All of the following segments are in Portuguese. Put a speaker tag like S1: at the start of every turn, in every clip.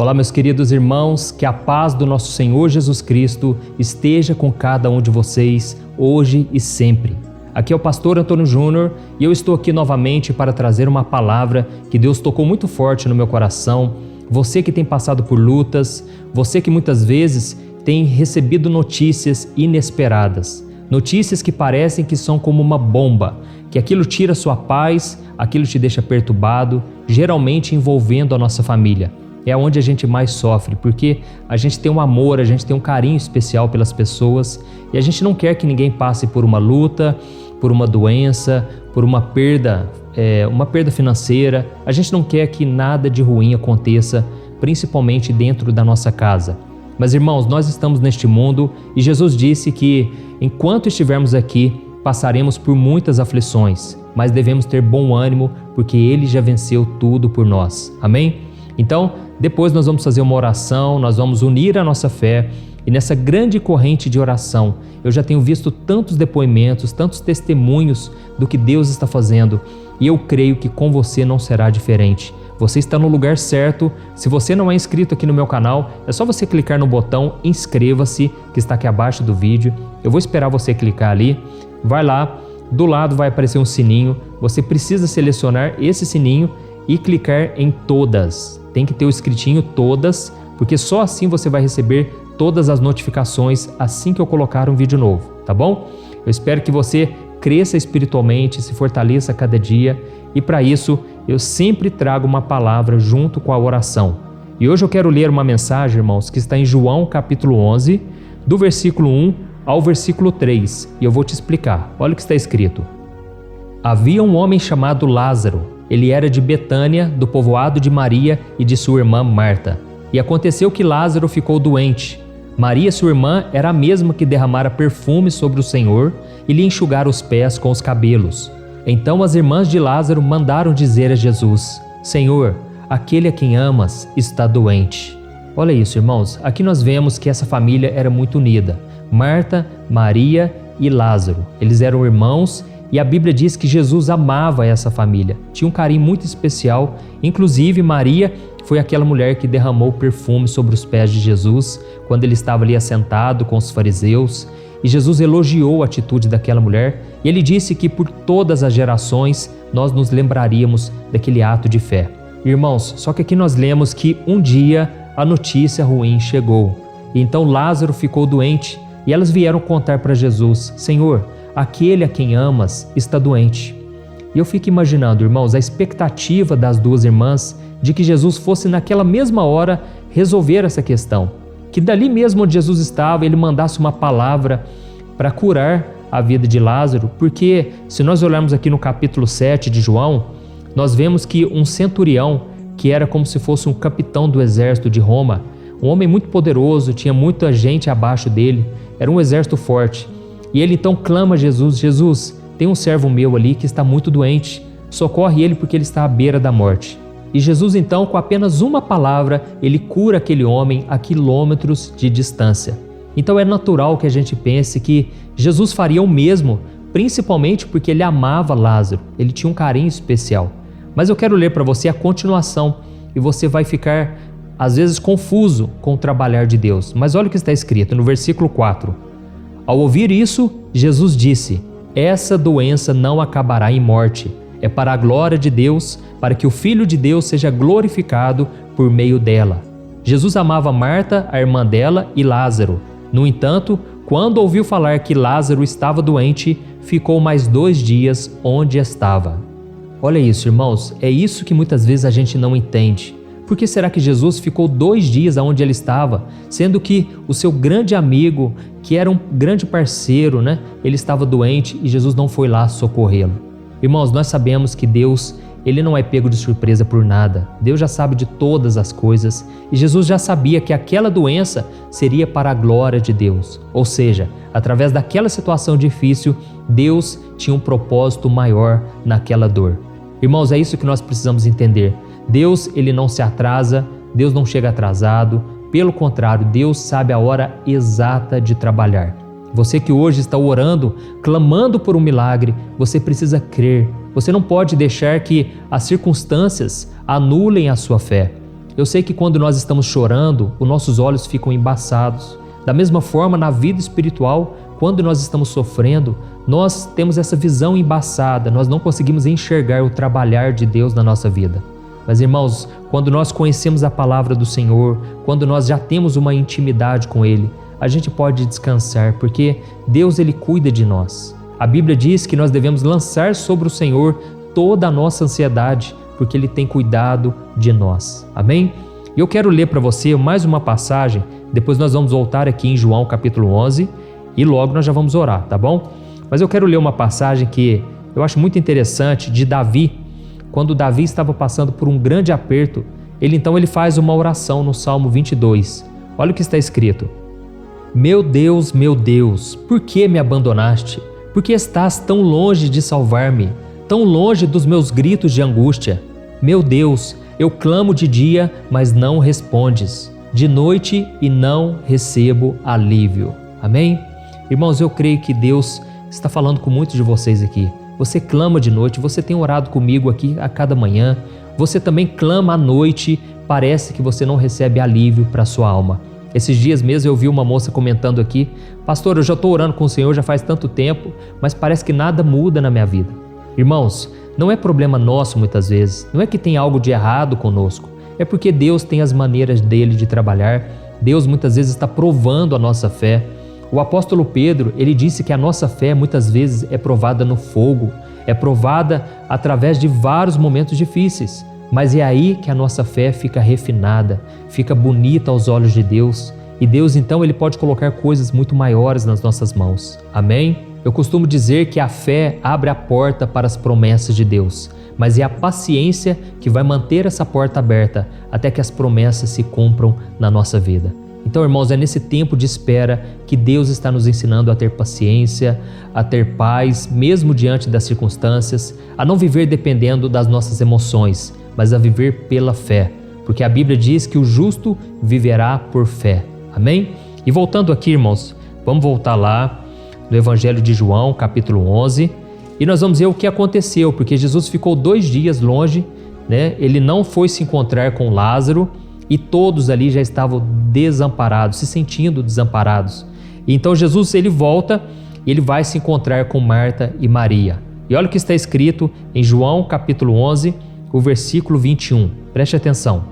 S1: Olá, meus queridos irmãos, que a paz do nosso Senhor Jesus Cristo esteja com cada um de vocês, hoje e sempre. Aqui é o pastor Antônio Júnior e eu estou aqui novamente para trazer uma palavra que Deus tocou muito forte no meu coração. Você que tem passado por lutas, você que muitas vezes tem recebido notícias inesperadas, notícias que parecem que são como uma bomba, que aquilo tira sua paz, aquilo te deixa perturbado, geralmente envolvendo a nossa família. É onde a gente mais sofre, porque a gente tem um amor, a gente tem um carinho especial pelas pessoas e a gente não quer que ninguém passe por uma luta, por uma doença, por uma perda financeira. A gente não quer que nada de ruim aconteça, principalmente dentro da nossa casa. Mas, irmãos, nós estamos neste mundo e Jesus disse que enquanto estivermos aqui, passaremos por muitas aflições, mas devemos ter bom ânimo, porque Ele já venceu tudo por nós. Amém? Então, depois nós vamos fazer uma oração, nós vamos unir a nossa fé e nessa grande corrente de oração, eu já tenho visto tantos depoimentos, tantos testemunhos do que Deus está fazendo e eu creio que com você não será diferente. Você está no lugar certo. Se você não é inscrito aqui no meu canal, é só você clicar no botão inscreva-se que está aqui abaixo do vídeo. Eu vou esperar você clicar ali, vai lá, do lado vai aparecer um sininho, você precisa selecionar esse sininho e clicar em todas. Tem que ter o escritinho todas, porque só assim você vai receber todas as notificações assim que eu colocar um vídeo novo, tá bom? Eu espero que você cresça espiritualmente, se fortaleça a cada dia e para isso eu sempre trago uma palavra junto com a oração. E hoje eu quero ler uma mensagem, irmãos, que está em João capítulo 11, do versículo 1 ao versículo 3, e eu vou te explicar. Olha o que está escrito. Havia um homem chamado Lázaro. Ele era de Betânia, do povoado de Maria e de sua irmã Marta. E aconteceu que Lázaro ficou doente. Maria, sua irmã, era a mesma que derramara perfume sobre o Senhor e lhe enxugara os pés com os cabelos. Então as irmãs de Lázaro mandaram dizer a Jesus: Senhor, aquele a quem amas está doente. Olha isso, irmãos. Aqui nós vemos que essa família era muito unida. Marta, Maria e Lázaro. Eles eram irmãos. E a Bíblia diz que Jesus amava essa família, tinha um carinho muito especial. Inclusive Maria foi aquela mulher que derramou perfume sobre os pés de Jesus quando ele estava ali assentado com os fariseus. E Jesus elogiou a atitude daquela mulher e ele disse que por todas as gerações nós nos lembraríamos daquele ato de fé. Irmãos, só que aqui nós lemos que um dia a notícia ruim chegou. E então Lázaro ficou doente e elas vieram contar para Jesus: Senhor, aquele a quem amas está doente. E eu fico imaginando, irmãos, a expectativa das duas irmãs de que Jesus fosse naquela mesma hora resolver essa questão. Que dali mesmo onde Jesus estava, ele mandasse uma palavra para curar a vida de Lázaro. Porque se nós olharmos aqui no capítulo 7 de João, nós vemos que um centurião, que era como se fosse um capitão do exército de Roma, um homem muito poderoso, tinha muita gente abaixo dele, era um exército forte. E ele então clama a Jesus: Jesus, tem um servo meu ali que está muito doente, socorre ele porque ele está à beira da morte. E Jesus então, com apenas uma palavra, ele cura aquele homem a quilômetros de distância. Então é natural que a gente pense que Jesus faria o mesmo, principalmente porque ele amava Lázaro, ele tinha um carinho especial. Mas eu quero ler para você a continuação e você vai ficar às vezes confuso com o trabalhar de Deus. Mas olha o que está escrito no versículo 4. Ao ouvir isso, Jesus disse: essa doença não acabará em morte. É para a glória de Deus, para que o Filho de Deus seja glorificado por meio dela. Jesus amava Marta, a irmã dela, e Lázaro. No entanto, quando ouviu falar que Lázaro estava doente, ficou mais 2 dias onde estava. Olha isso, irmãos, é isso que muitas vezes a gente não entende. Por que será que Jesus ficou 2 dias onde ele estava, sendo que o seu grande amigo, que era um grande parceiro, ele estava doente e Jesus não foi lá socorrê-lo? Irmãos, nós sabemos que Deus, ele não é pego de surpresa por nada. Deus já sabe de todas as coisas e Jesus já sabia que aquela doença seria para a glória de Deus. Ou seja, através daquela situação difícil, Deus tinha um propósito maior naquela dor. Irmãos, é isso que nós precisamos entender. Deus, ele não se atrasa, Deus não chega atrasado, pelo contrário, Deus sabe a hora exata de trabalhar. Você que hoje está orando, clamando por um milagre, você precisa crer. Você não pode deixar que as circunstâncias anulem a sua fé. Eu sei que quando nós estamos chorando, os nossos olhos ficam embaçados. Da mesma forma, na vida espiritual, quando nós estamos sofrendo, nós temos essa visão embaçada, nós não conseguimos enxergar o trabalhar de Deus na nossa vida. Mas, irmãos, quando nós conhecemos a palavra do Senhor, quando nós já temos uma intimidade com Ele, a gente pode descansar, porque Deus, Ele cuida de nós. A Bíblia diz que nós devemos lançar sobre o Senhor toda a nossa ansiedade, porque Ele tem cuidado de nós. Amém? E eu quero ler para você mais uma passagem, depois nós vamos voltar aqui em João capítulo 11 e logo nós já vamos orar, tá bom? Mas eu quero ler uma passagem que eu acho muito interessante de Davi. Quando Davi estava passando por um grande aperto, ele faz uma oração no Salmo 22. Olha o que está escrito: meu Deus, por que me abandonaste? Por que estás tão longe de salvar-me, tão longe dos meus gritos de angústia? Meu Deus, eu clamo de dia, mas não respondes, de noite e não recebo alívio. Amém? Irmãos, eu creio que Deus está falando com muitos de vocês aqui. Você clama de noite, você tem orado comigo aqui a cada manhã, você também clama à noite, parece que você não recebe alívio para a sua alma. Esses dias mesmo eu vi uma moça comentando aqui: pastor, eu já estou orando com o Senhor já faz tanto tempo, mas parece que nada muda na minha vida. Irmãos, não é problema nosso muitas vezes, não é que tem algo de errado conosco, é porque Deus tem as maneiras dele de trabalhar. Deus muitas vezes está provando a nossa fé. O apóstolo Pedro, ele disse que a nossa fé muitas vezes é provada no fogo, é provada através de vários momentos difíceis, mas é aí que a nossa fé fica refinada, fica bonita aos olhos de Deus, e Deus então ele pode colocar coisas muito maiores nas nossas mãos. Amém? Eu costumo dizer que a fé abre a porta para as promessas de Deus, mas é a paciência que vai manter essa porta aberta até que as promessas se cumpram na nossa vida. Então, irmãos, é nesse tempo de espera que Deus está nos ensinando a ter paciência, a ter paz, mesmo diante das circunstâncias, a não viver dependendo das nossas emoções, mas a viver pela fé, porque a Bíblia diz que o justo viverá por fé. Amém? E voltando aqui, irmãos, vamos voltar lá no Evangelho de João, capítulo 11, e nós vamos ver o que aconteceu, porque Jesus ficou 2 dias longe, né? Ele não foi se encontrar com Lázaro, e todos ali já estavam desamparados, se sentindo desamparados. E então Jesus ele volta, ele vai se encontrar com Marta e Maria. E olha o que está escrito em João capítulo 11, o versículo 21. Preste atenção.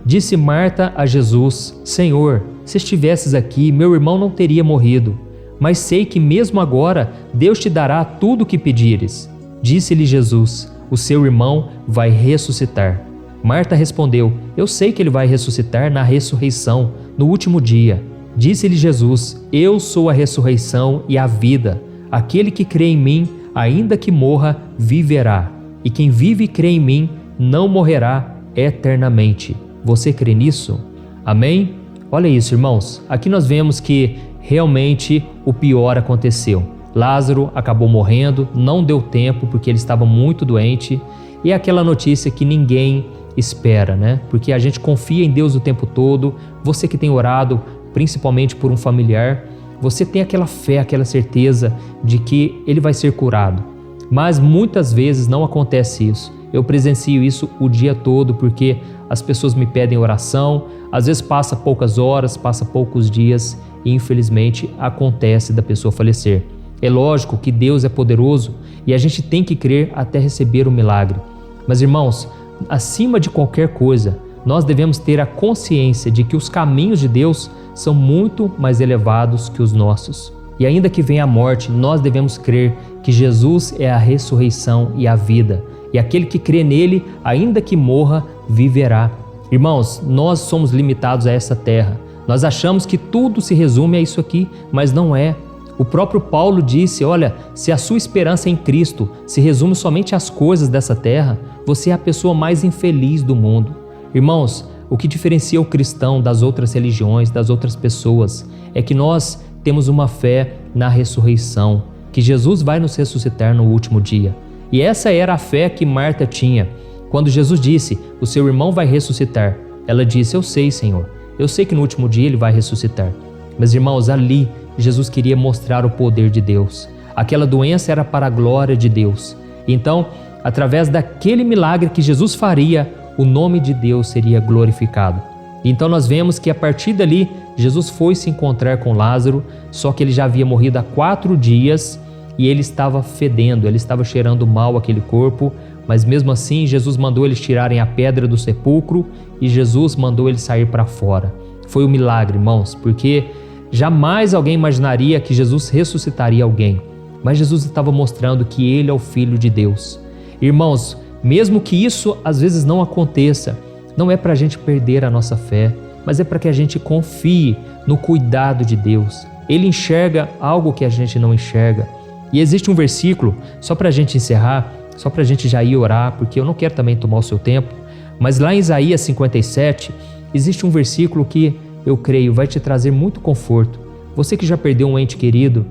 S1: Disse Marta a Jesus: Senhor, se estivesses aqui, meu irmão não teria morrido. Mas sei que mesmo agora Deus te dará tudo o que pedires. Disse-lhe Jesus: o seu irmão vai ressuscitar. Marta respondeu: eu sei que ele vai ressuscitar na ressurreição, no último dia. Disse-lhe Jesus: eu sou a ressurreição e a vida. Aquele que crê em mim, ainda que morra, viverá. E quem vive e crê em mim, não morrerá eternamente. Você crê nisso? Amém? Olha isso, irmãos. Aqui nós vemos que realmente o pior aconteceu. Lázaro acabou morrendo, não deu tempo porque ele estava muito doente. E é aquela notícia que ninguém espera, né? Porque a gente confia em Deus o tempo todo. Você que tem orado, principalmente por um familiar, você tem aquela fé, aquela certeza de que ele vai ser curado. Mas muitas vezes não acontece isso. Eu presencio isso o dia todo porque as pessoas me pedem oração, às vezes passa poucas horas, passa poucos dias e infelizmente acontece da pessoa falecer. É lógico que Deus é poderoso e a gente tem que crer até receber o milagre. Mas, irmãos, acima de qualquer coisa, nós devemos ter a consciência de que os caminhos de Deus são muito mais elevados que os nossos. E ainda que venha a morte, nós devemos crer que Jesus é a ressurreição e a vida. E aquele que crê nele, ainda que morra, viverá. Irmãos, nós somos limitados a essa terra. Nós achamos que tudo se resume a isso aqui, mas não é. O próprio Paulo disse: olha, se a sua esperança em Cristo se resume somente às coisas dessa terra, você é a pessoa mais infeliz do mundo. Irmãos, o que diferencia o cristão das outras religiões, das outras pessoas, é que nós temos uma fé na ressurreição, que Jesus vai nos ressuscitar no último dia. E essa era a fé que Marta tinha. Quando Jesus disse: o seu irmão vai ressuscitar, ela disse: eu sei, Senhor, eu sei que no último dia ele vai ressuscitar. Mas, irmãos, ali Jesus queria mostrar o poder de Deus. Aquela doença era para a glória de Deus. Então, através daquele milagre que Jesus faria, o nome de Deus seria glorificado. Então nós vemos que a partir dali, Jesus foi se encontrar com Lázaro, só que ele já havia morrido há 4 dias e ele estava fedendo, ele estava cheirando mal aquele corpo, mas mesmo assim Jesus mandou eles tirarem a pedra do sepulcro e Jesus mandou ele sair para fora. Foi um milagre, irmãos, porque jamais alguém imaginaria que Jesus ressuscitaria alguém, mas Jesus estava mostrando que ele é o Filho de Deus. Irmãos, mesmo que isso às vezes não aconteça, não é para a gente perder a nossa fé, mas é para que a gente confie no cuidado de Deus. Ele enxerga algo que a gente não enxerga. E existe um versículo, só para a gente encerrar, só para a gente já ir orar, porque eu não quero também tomar o seu tempo, mas lá em Isaías 57, existe um versículo que eu creio vai te trazer muito conforto. Você que já perdeu um ente querido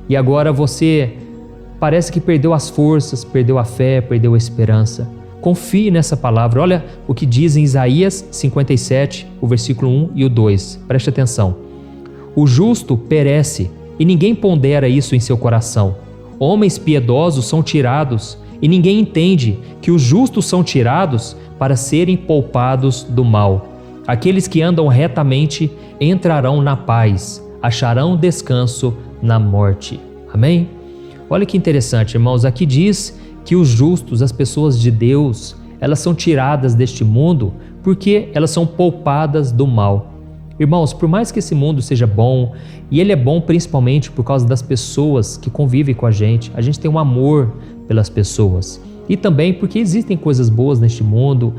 S1: e agora você parece que perdeu as forças, perdeu a fé, perdeu a esperança. Confie nessa palavra. Olha o que diz em Isaías 57, o versículo 1 e o 2. Preste atenção. O justo perece e ninguém pondera isso em seu coração. Homens piedosos são tirados e ninguém entende que os justos são tirados para serem poupados do mal. Aqueles que andam retamente entrarão na paz, acharão descanso na morte. Amém? Olha que interessante, irmãos. Aqui diz que os justos, as pessoas de Deus, elas são tiradas deste mundo porque elas são poupadas do mal. Irmãos, por mais que esse mundo seja bom, e ele é bom principalmente por causa das pessoas que convivem com a gente tem um amor pelas pessoas. E também porque existem coisas boas neste mundo,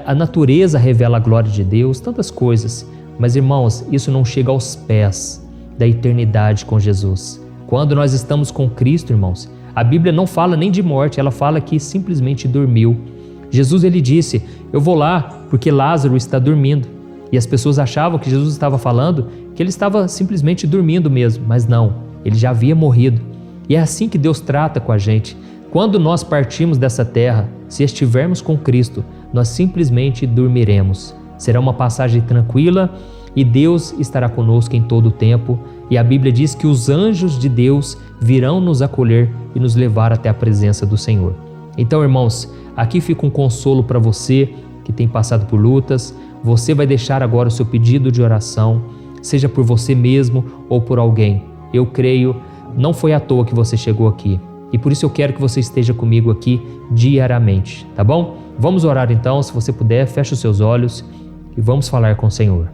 S1: a natureza revela a glória de Deus, tantas coisas. Mas, irmãos, isso não chega aos pés da eternidade com Jesus. Quando nós estamos com Cristo, irmãos, a Bíblia não fala nem de morte, ela fala que simplesmente dormiu. Jesus, ele disse, eu vou lá porque Lázaro está dormindo. E as pessoas achavam que Jesus estava falando que ele estava simplesmente dormindo mesmo, mas não, ele já havia morrido. E é assim que Deus trata com a gente. Quando nós partimos dessa terra, se estivermos com Cristo, nós simplesmente dormiremos. Será uma passagem tranquila e Deus estará conosco em todo o tempo. E a Bíblia diz que os anjos de Deus virão nos acolher e nos levar até a presença do Senhor. Então, irmãos, aqui fica um consolo para você que tem passado por lutas. Você vai deixar agora o seu pedido de oração, seja por você mesmo ou por alguém. Eu creio, não foi à toa que você chegou aqui. E por isso eu quero que você esteja comigo aqui diariamente, tá bom? Vamos orar então, se você puder, feche os seus olhos e vamos falar com o Senhor.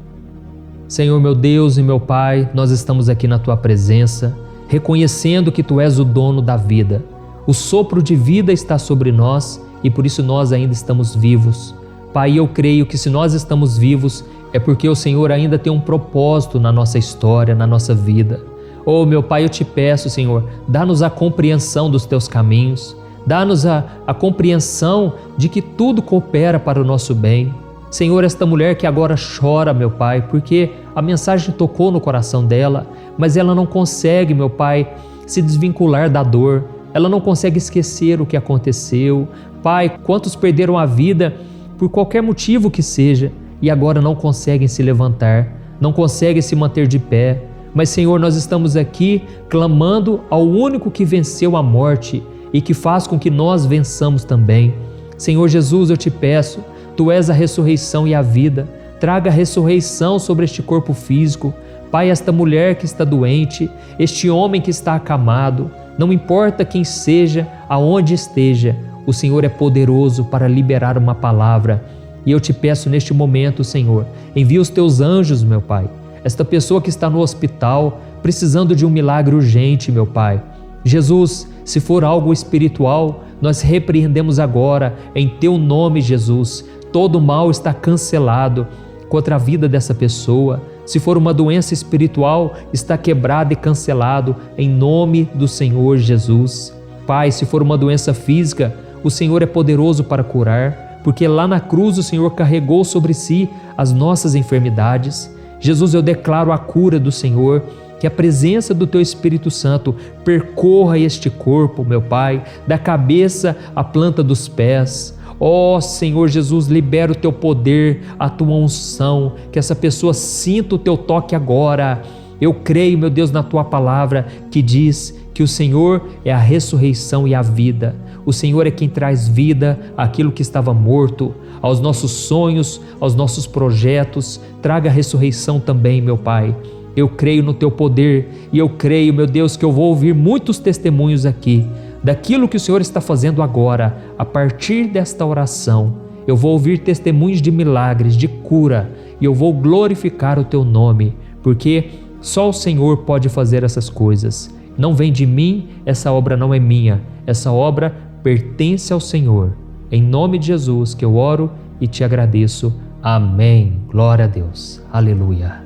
S1: Senhor, meu Deus e meu Pai, nós estamos aqui na Tua presença, reconhecendo que Tu és o dono da vida. O sopro de vida está sobre nós e por isso nós ainda estamos vivos. Pai, eu creio que se nós estamos vivos é porque o Senhor ainda tem um propósito na nossa história, na nossa vida. Oh, meu Pai, eu te peço, Senhor, dá-nos a compreensão dos Teus caminhos, dá-nos a compreensão de que tudo coopera para o nosso bem. Senhor, esta mulher que agora chora, meu Pai, porque a mensagem tocou no coração dela, mas ela não consegue, meu Pai, se desvincular da dor, ela não consegue esquecer o que aconteceu. Pai, quantos perderam a vida por qualquer motivo que seja e agora não conseguem se levantar, não conseguem se manter de pé. Mas, Senhor, nós estamos aqui clamando ao único que venceu a morte e que faz com que nós vençamos também. Senhor Jesus, eu te peço, Tu és a ressurreição e a vida. Traga a ressurreição sobre este corpo físico. Pai, esta mulher que está doente, este homem que está acamado, não importa quem seja, aonde esteja, o Senhor é poderoso para liberar uma palavra. E eu te peço neste momento, Senhor, envia os Teus anjos, meu Pai. Esta pessoa que está no hospital, precisando de um milagre urgente, meu Pai. Jesus, se for algo espiritual, nós repreendemos agora, em Teu nome, Jesus. Todo mal está cancelado contra a vida dessa pessoa. Se for uma doença espiritual, está quebrado e cancelado em nome do Senhor Jesus. Pai, se for uma doença física, o Senhor é poderoso para curar, porque lá na cruz o Senhor carregou sobre si as nossas enfermidades. Jesus, eu declaro a cura do Senhor, que a presença do Teu Espírito Santo percorra este corpo, meu Pai, da cabeça à planta dos pés. Ó Senhor Jesus, libera o Teu poder, a Tua unção, que essa pessoa sinta o Teu toque agora. Eu creio, meu Deus, na Tua palavra que diz que o Senhor é a ressurreição e a vida. O Senhor é quem traz vida àquilo que estava morto, aos nossos sonhos, aos nossos projetos. Traga a ressurreição também, meu Pai. Eu creio no Teu poder e eu creio, meu Deus, que eu vou ouvir muitos testemunhos aqui daquilo que o Senhor está fazendo agora. A partir desta oração, eu vou ouvir testemunhos de milagres, de cura, e eu vou glorificar o Teu nome, porque só o Senhor pode fazer essas coisas. Não vem de mim, essa obra não é minha, essa obra pertence ao Senhor. Em nome de Jesus que eu oro e te agradeço. Amém. Glória a Deus. Aleluia.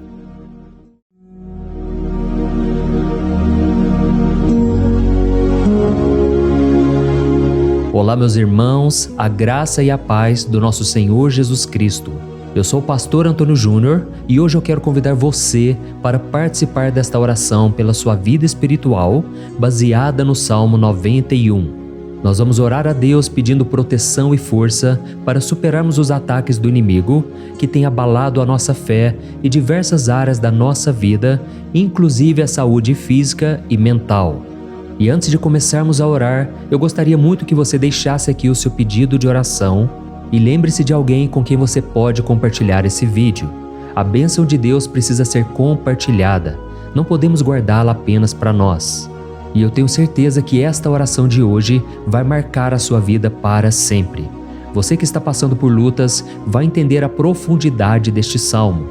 S1: Olá, meus irmãos, a graça e a paz do nosso Senhor Jesus Cristo. Eu sou o pastor Antônio Júnior e hoje eu quero convidar você para participar desta oração pela sua vida espiritual, baseada no Salmo 91. Nós vamos orar a Deus pedindo proteção e força para superarmos os ataques do inimigo que tem abalado a nossa fé e diversas áreas da nossa vida, inclusive a saúde física e mental. E antes de começarmos a orar, eu gostaria muito que você deixasse aqui o seu pedido de oração e lembre-se de alguém com quem você pode compartilhar esse vídeo. A bênção de Deus precisa ser compartilhada, não podemos guardá-la apenas para nós. E eu tenho certeza que esta oração de hoje vai marcar a sua vida para sempre. Você que está passando por lutas vai entender a profundidade deste salmo.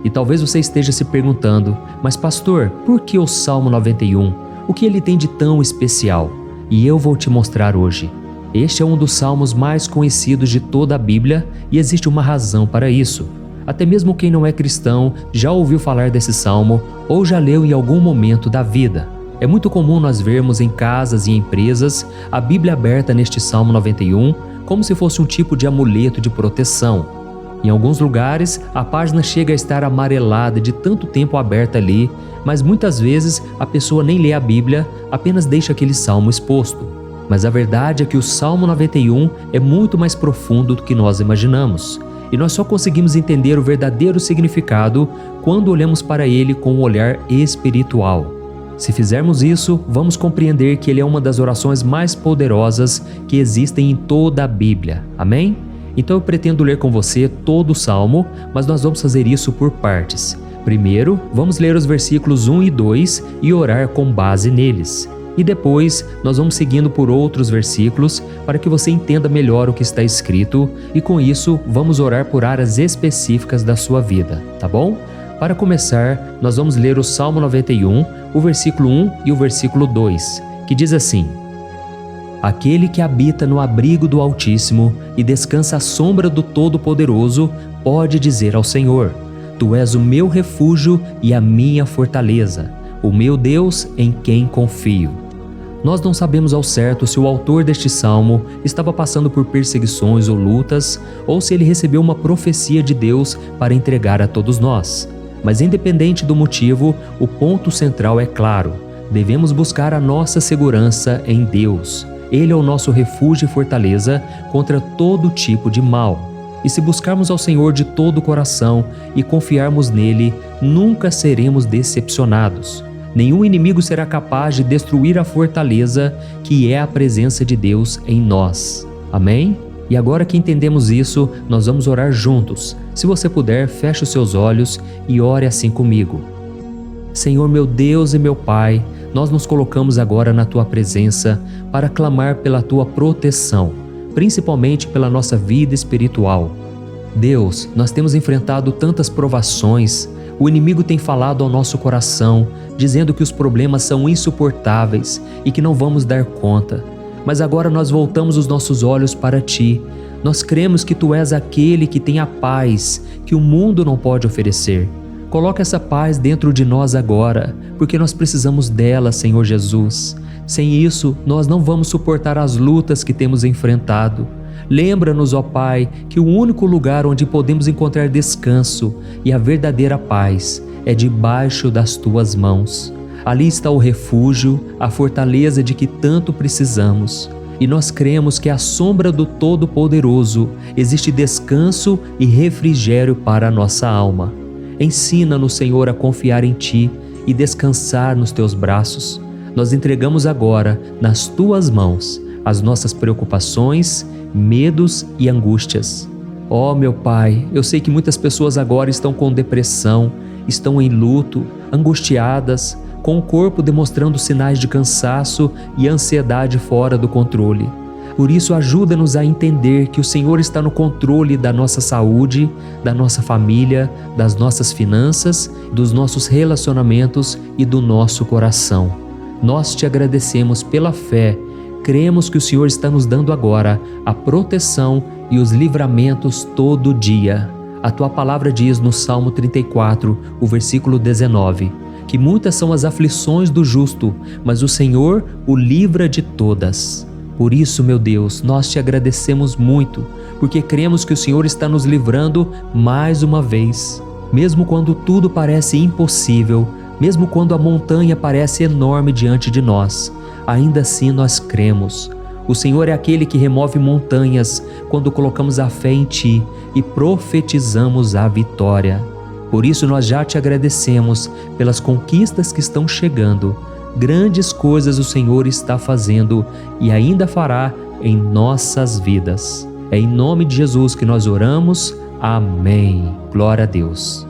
S1: E talvez você esteja se perguntando, mas pastor, por que o Salmo 91? O que ele tem de tão especial? E eu vou te mostrar hoje. Este é um dos salmos mais conhecidos de toda a Bíblia e existe uma razão para isso. Até mesmo quem não é cristão já ouviu falar desse salmo ou já leu em algum momento da vida. É muito comum nós vermos em casas e empresas a Bíblia aberta neste Salmo 91 como se fosse um tipo de amuleto de proteção. Em alguns lugares, a página chega a estar amarelada de tanto tempo aberta ali, mas muitas vezes a pessoa nem lê a Bíblia, apenas deixa aquele salmo exposto. Mas a verdade é que o Salmo 91 é muito mais profundo do que nós imaginamos. E nós só conseguimos entender o verdadeiro significado quando olhamos para ele com um olhar espiritual. Se fizermos isso, vamos compreender que ele é uma das orações mais poderosas que existem em toda a Bíblia. Amém? Então eu pretendo ler com você todo o Salmo, mas nós vamos fazer isso por partes. Primeiro, vamos ler os versículos 1 e 2 e orar com base neles. E depois, nós vamos seguindo por outros versículos para que você entenda melhor o que está escrito e com isso, vamos orar por áreas específicas da sua vida, tá bom? Para começar, nós vamos ler o Salmo 91, o versículo 1 e o versículo 2, que diz assim: Aquele que habita no abrigo do Altíssimo e descansa à sombra do Todo-Poderoso pode dizer ao Senhor: Tu és o meu refúgio e a minha fortaleza, o meu Deus em quem confio. Nós não sabemos ao certo se o autor deste salmo estava passando por perseguições ou lutas, ou se ele recebeu uma profecia de Deus para entregar a todos nós. Mas independente do motivo, o ponto central é claro: devemos buscar a nossa segurança em Deus. Ele é o nosso refúgio e fortaleza contra todo tipo de mal. E se buscarmos ao Senhor de todo o coração e confiarmos nele, nunca seremos decepcionados. Nenhum inimigo será capaz de destruir a fortaleza que é a presença de Deus em nós. Amém? E agora que entendemos isso, nós vamos orar juntos. Se você puder, feche os seus olhos e ore assim comigo. Senhor meu Deus e meu Pai, nós nos colocamos agora na Tua presença para clamar pela Tua proteção, principalmente pela nossa vida espiritual. Deus, nós temos enfrentado tantas provações, o inimigo tem falado ao nosso coração, dizendo que os problemas são insuportáveis e que não vamos dar conta. Mas agora nós voltamos os nossos olhos para Ti. Nós cremos que Tu és aquele que tem a paz que o mundo não pode oferecer. Coloca essa paz dentro de nós agora, porque nós precisamos dela, Senhor Jesus. Sem isso, nós não vamos suportar as lutas que temos enfrentado. Lembra-nos, ó Pai, que o único lugar onde podemos encontrar descanso e a verdadeira paz é debaixo das Tuas mãos. Ali está o refúgio, a fortaleza de que tanto precisamos. E nós cremos que à sombra do Todo-Poderoso existe descanso e refrigério para a nossa alma. Ensina-nos, Senhor, a confiar em Ti e descansar nos Teus braços. Nós entregamos agora, nas Tuas mãos, as nossas preocupações, medos e angústias. Ó meu Pai, eu sei que muitas pessoas agora estão com depressão, estão em luto, angustiadas, com o corpo demonstrando sinais de cansaço e ansiedade fora do controle. Por isso, ajuda-nos a entender que o Senhor está no controle da nossa saúde, da nossa família, das nossas finanças, dos nossos relacionamentos e do nosso coração. Nós te agradecemos pela fé. Cremos que o Senhor está nos dando agora a proteção e os livramentos todo dia. A tua palavra diz no Salmo 34, o versículo 19, que muitas são as aflições do justo, mas o Senhor o livra de todas. Por isso, meu Deus, nós te agradecemos muito, porque cremos que o Senhor está nos livrando mais uma vez. Mesmo quando tudo parece impossível, mesmo quando a montanha parece enorme diante de nós, ainda assim nós cremos. O Senhor é aquele que remove montanhas quando colocamos a fé em Ti e profetizamos a vitória. Por isso nós já te agradecemos pelas conquistas que estão chegando. Grandes coisas o Senhor está fazendo e ainda fará em nossas vidas. É em nome de Jesus que nós oramos. Amém. Glória a Deus.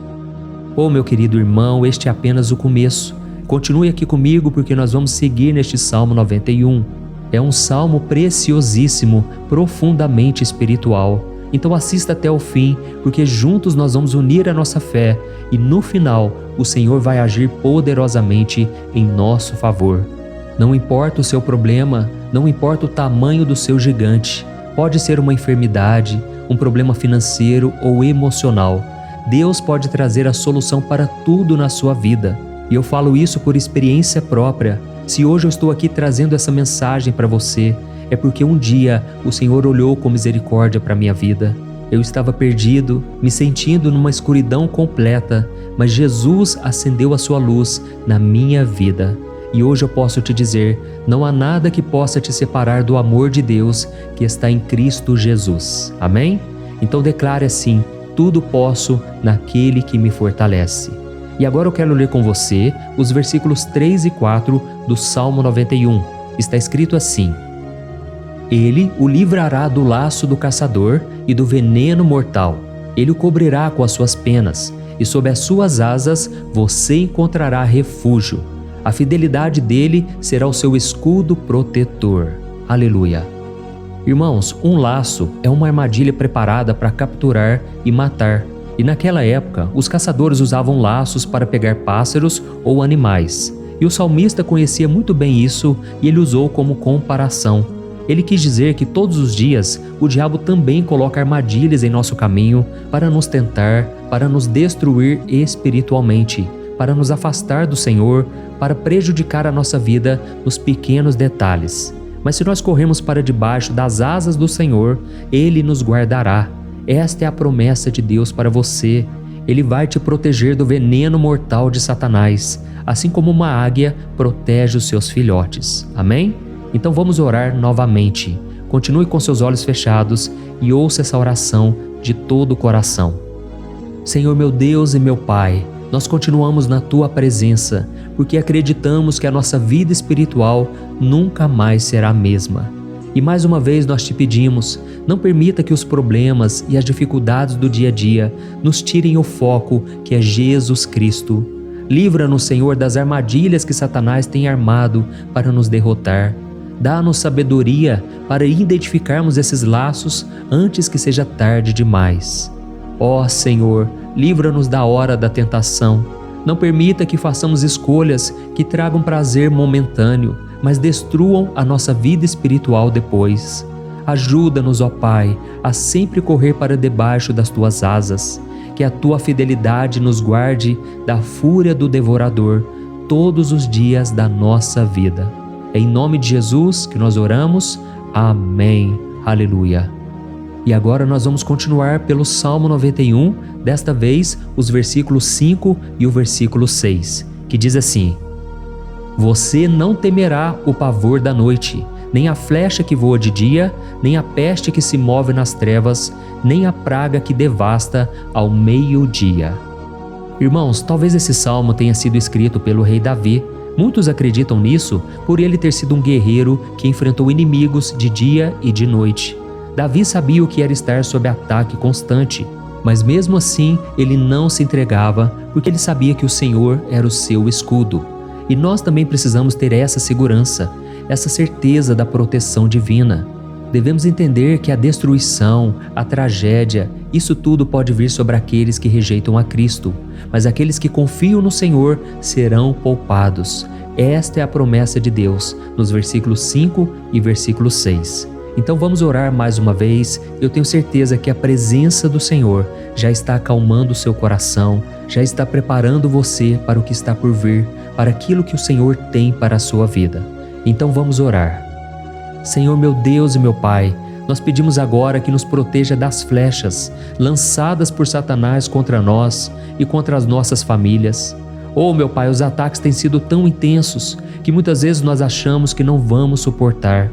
S1: Oh, meu querido irmão, este é apenas o começo. Continue aqui comigo porque nós vamos seguir neste Salmo 91. É um salmo preciosíssimo, profundamente espiritual. Então assista até o fim, porque juntos nós vamos unir a nossa fé e no final o Senhor vai agir poderosamente em nosso favor. Não importa o seu problema, não importa o tamanho do seu gigante, pode ser uma enfermidade, um problema financeiro ou emocional. Deus pode trazer a solução para tudo na sua vida. E eu falo isso por experiência própria. Se hoje eu estou aqui trazendo essa mensagem para você, é porque um dia o Senhor olhou com misericórdia para a minha vida. Eu estava perdido, me sentindo numa escuridão completa, mas Jesus acendeu a sua luz na minha vida. E hoje eu posso te dizer, não há nada que possa te separar do amor de Deus que está em Cristo Jesus. Amém? Então declare assim, tudo posso naquele que me fortalece. E agora eu quero ler com você os versículos 3 e 4 do Salmo 91. Está escrito assim: Ele o livrará do laço do caçador e do veneno mortal. Ele o cobrirá com as suas penas, e sob as suas asas você encontrará refúgio. A fidelidade dele será o seu escudo protetor. Aleluia. Irmãos, um laço é uma armadilha preparada para capturar e matar. E naquela época, os caçadores usavam laços para pegar pássaros ou animais. E o salmista conhecia muito bem isso e ele usou como comparação. Ele quis dizer que todos os dias o diabo também coloca armadilhas em nosso caminho para nos tentar, para nos destruir espiritualmente, para nos afastar do Senhor, para prejudicar a nossa vida nos pequenos detalhes. Mas se nós corrermos para debaixo das asas do Senhor, Ele nos guardará. Esta é a promessa de Deus para você. Ele vai te proteger do veneno mortal de Satanás, assim como uma águia protege os seus filhotes. Amém? Então vamos orar novamente. Continue com seus olhos fechados e ouça essa oração de todo o coração. Senhor meu Deus e meu Pai, nós continuamos na Tua presença, porque acreditamos que a nossa vida espiritual nunca mais será a mesma. E mais uma vez nós te pedimos, não permita que os problemas e as dificuldades do dia a dia nos tirem o foco que é Jesus Cristo. Livra-nos, Senhor, das armadilhas que Satanás tem armado para nos derrotar. Dá-nos sabedoria para identificarmos esses laços antes que seja tarde demais. Ó Senhor, livra-nos da hora da tentação. Não permita que façamos escolhas que tragam prazer momentâneo, mas destruam a nossa vida espiritual depois. Ajuda-nos, ó Pai, a sempre correr para debaixo das Tuas asas, que a Tua fidelidade nos guarde da fúria do devorador todos os dias da nossa vida. É em nome de Jesus que nós oramos. Amém. Aleluia. E agora nós vamos continuar pelo Salmo 91, desta vez os versículos 5 e o versículo 6, que diz assim: Você não temerá o pavor da noite, nem a flecha que voa de dia, nem a peste que se move nas trevas, nem a praga que devasta ao meio-dia. Irmãos, talvez esse salmo tenha sido escrito pelo rei Davi, Muitos acreditam nisso por ele ter sido um guerreiro que enfrentou inimigos de dia e de noite. Davi sabia o que era estar sob ataque constante, mas mesmo assim ele não se entregava porque ele sabia que o Senhor era o seu escudo. E nós também precisamos ter essa segurança, essa certeza da proteção divina. Devemos entender que a destruição, a tragédia, isso tudo pode vir sobre aqueles que rejeitam a Cristo, mas aqueles que confiam no Senhor serão poupados. Esta é a promessa de Deus, nos versículos 5 e versículo 6. Então vamos orar mais uma vez. Eu tenho certeza que a presença do Senhor já está acalmando o seu coração, já está preparando você para o que está por vir, para aquilo que o Senhor tem para a sua vida. Então vamos orar. Senhor meu Deus e meu Pai, nós pedimos agora que nos proteja das flechas lançadas por Satanás contra nós e contra as nossas famílias. Oh meu Pai, os ataques têm sido tão intensos que muitas vezes nós achamos que não vamos suportar.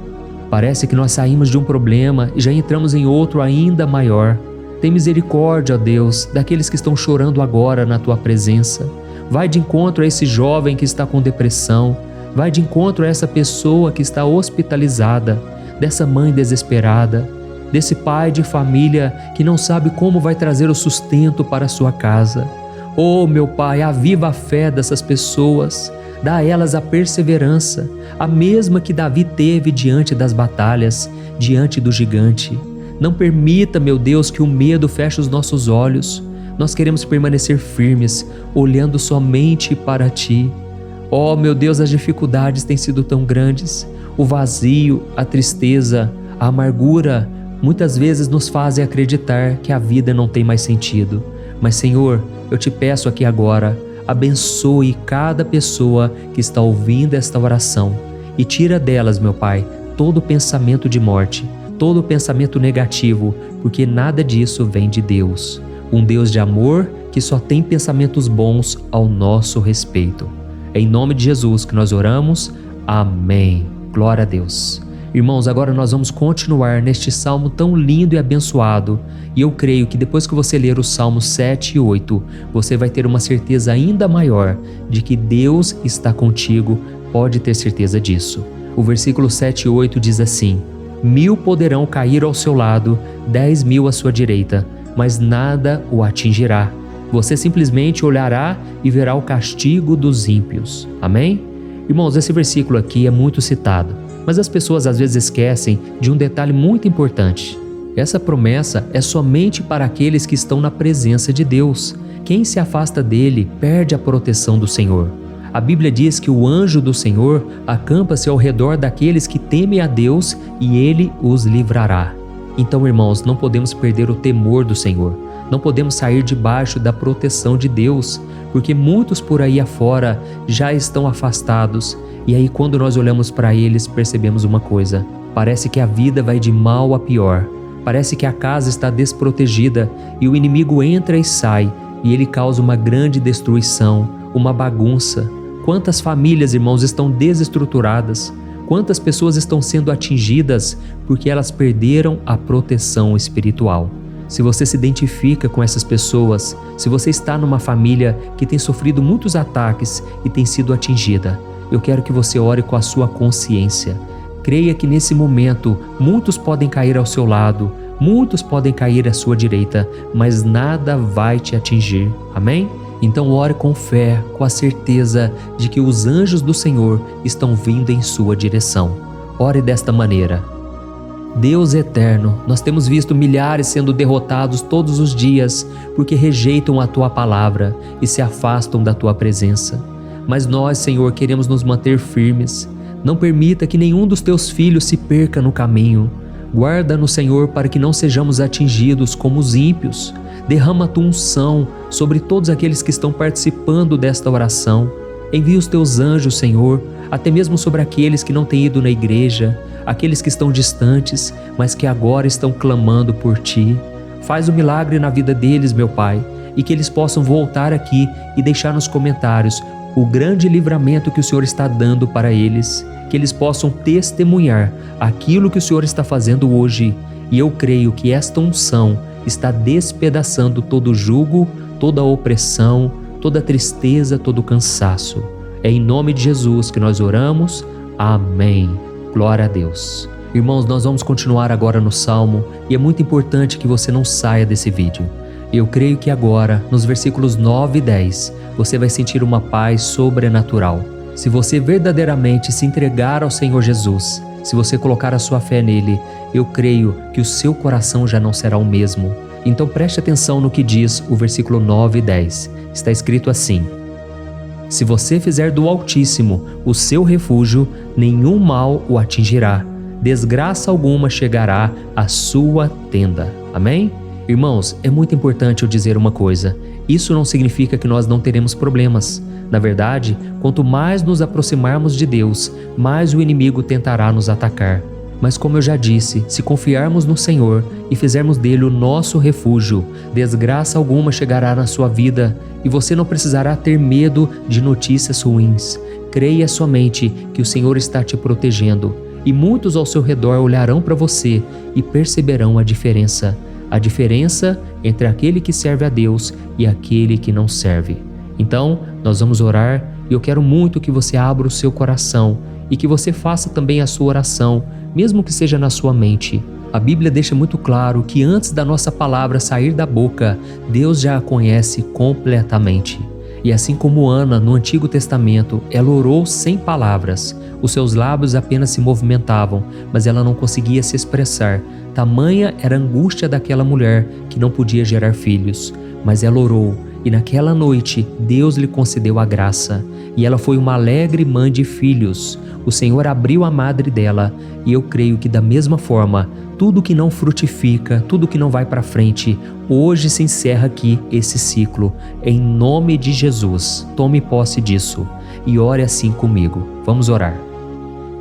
S1: Parece que nós saímos de um problema e já entramos em outro ainda maior. Tem misericórdia, ó Deus, daqueles que estão chorando agora na Tua presença. Vai de encontro a esse jovem que está com depressão. Vai de encontro a essa pessoa que está hospitalizada, dessa mãe desesperada, desse pai de família que não sabe como vai trazer o sustento para a sua casa. Oh, meu Pai, aviva a fé dessas pessoas, dá a elas a perseverança, a mesma que Davi teve diante das batalhas, diante do gigante. Não permita, meu Deus, que o medo feche os nossos olhos. Nós queremos permanecer firmes, olhando somente para Ti. Oh, meu Deus, as dificuldades têm sido tão grandes. O vazio, a tristeza, a amargura, muitas vezes nos fazem acreditar que a vida não tem mais sentido. Mas, Senhor, eu te peço aqui agora, abençoe cada pessoa que está ouvindo esta oração e tira delas, meu Pai, todo pensamento de morte, todo pensamento negativo, porque nada disso vem de Deus. Um Deus de amor que só tem pensamentos bons ao nosso respeito. É em nome de Jesus que nós oramos. Amém. Glória a Deus. Irmãos, agora nós vamos continuar neste salmo tão lindo e abençoado. E eu creio que depois que você ler os salmos 7 e 8, você vai ter uma certeza ainda maior de que Deus está contigo. Pode ter certeza disso. O versículo 7 e 8 diz assim: 1000 poderão cair ao seu lado, 10.000 à sua direita, mas nada o atingirá. Você simplesmente olhará e verá o castigo dos ímpios. Amém? Irmãos, esse versículo aqui é muito citado, mas as pessoas às vezes esquecem de um detalhe muito importante. Essa promessa é somente para aqueles que estão na presença de Deus. Quem se afasta dele perde a proteção do Senhor. A Bíblia diz que o anjo do Senhor acampa-se ao redor daqueles que temem a Deus e ele os livrará. Então, irmãos, não podemos perder o temor do Senhor. Não podemos sair debaixo da proteção de Deus, porque muitos por aí afora já estão afastados. E aí, quando nós olhamos para eles, percebemos uma coisa: parece que a vida vai de mal a pior. Parece que a casa está desprotegida e o inimigo entra e sai, e ele causa uma grande destruição, uma bagunça. Quantas famílias, irmãos, estão desestruturadas? Quantas pessoas estão sendo atingidas porque elas perderam a proteção espiritual? Se você se identifica com essas pessoas, se você está numa família que tem sofrido muitos ataques e tem sido atingida, eu quero que você ore com a sua consciência. Creia que nesse momento muitos podem cair ao seu lado, muitos podem cair à sua direita, mas nada vai te atingir. Amém? Então ore com fé, com a certeza de que os anjos do Senhor estão vindo em sua direção. Ore desta maneira: Deus eterno, nós temos visto milhares sendo derrotados todos os dias porque rejeitam a Tua palavra e se afastam da Tua presença. Mas nós, Senhor, queremos nos manter firmes. Não permita que nenhum dos Teus filhos se perca no caminho. Guarda-nos, Senhor, para que não sejamos atingidos como os ímpios. Derrama a Tua unção sobre todos aqueles que estão participando desta oração. Envia os Teus anjos, Senhor, até mesmo sobre aqueles que não têm ido na igreja, aqueles que estão distantes, mas que agora estão clamando por Ti. Faz um milagre na vida deles, meu Pai, e que eles possam voltar aqui e deixar nos comentários o grande livramento que o Senhor está dando para eles, que eles possam testemunhar aquilo que o Senhor está fazendo hoje. E eu creio que esta unção está despedaçando todo o jugo, toda a opressão, toda a tristeza, todo o cansaço. É em nome de Jesus que nós oramos. Amém. Glória a Deus. Irmãos, nós vamos continuar agora no Salmo e é muito importante que você não saia desse vídeo. Eu creio que agora, nos versículos 9 e 10, você vai sentir uma paz sobrenatural. Se você verdadeiramente se entregar ao Senhor Jesus, se você colocar a sua fé nele, eu creio que o seu coração já não será o mesmo. Então preste atenção no que diz o versículo 9 e 10. Está escrito assim: se você fizer do Altíssimo o seu refúgio, nenhum mal o atingirá, desgraça alguma chegará à sua tenda. Amém? Irmãos, é muito importante eu dizer uma coisa. Isso não significa que nós não teremos problemas. Na verdade, quanto mais nos aproximarmos de Deus, mais o inimigo tentará nos atacar. Mas como eu já disse, se confiarmos no Senhor e fizermos dele o nosso refúgio, desgraça alguma chegará na sua vida e você não precisará ter medo de notícias ruins. Creia somente que o Senhor está te protegendo e muitos ao seu redor olharão para você e perceberão a diferença entre aquele que serve a Deus e aquele que não serve. Então, nós vamos orar e eu quero muito que você abra o seu coração e que você faça também a sua oração, mesmo que seja na sua mente. A Bíblia deixa muito claro que antes da nossa palavra sair da boca, Deus já a conhece completamente. E assim como Ana, no Antigo Testamento, ela orou sem palavras. Os seus lábios apenas se movimentavam, mas ela não conseguia se expressar. Tamanha era a angústia daquela mulher que não podia gerar filhos. Mas ela orou, e naquela noite Deus lhe concedeu a graça. E ela foi uma alegre mãe de filhos. O Senhor abriu a madre dela, e eu creio que da mesma forma, tudo que não frutifica, tudo que não vai para frente, hoje se encerra aqui esse ciclo. Em nome de Jesus, tome posse disso e ore assim comigo. Vamos orar.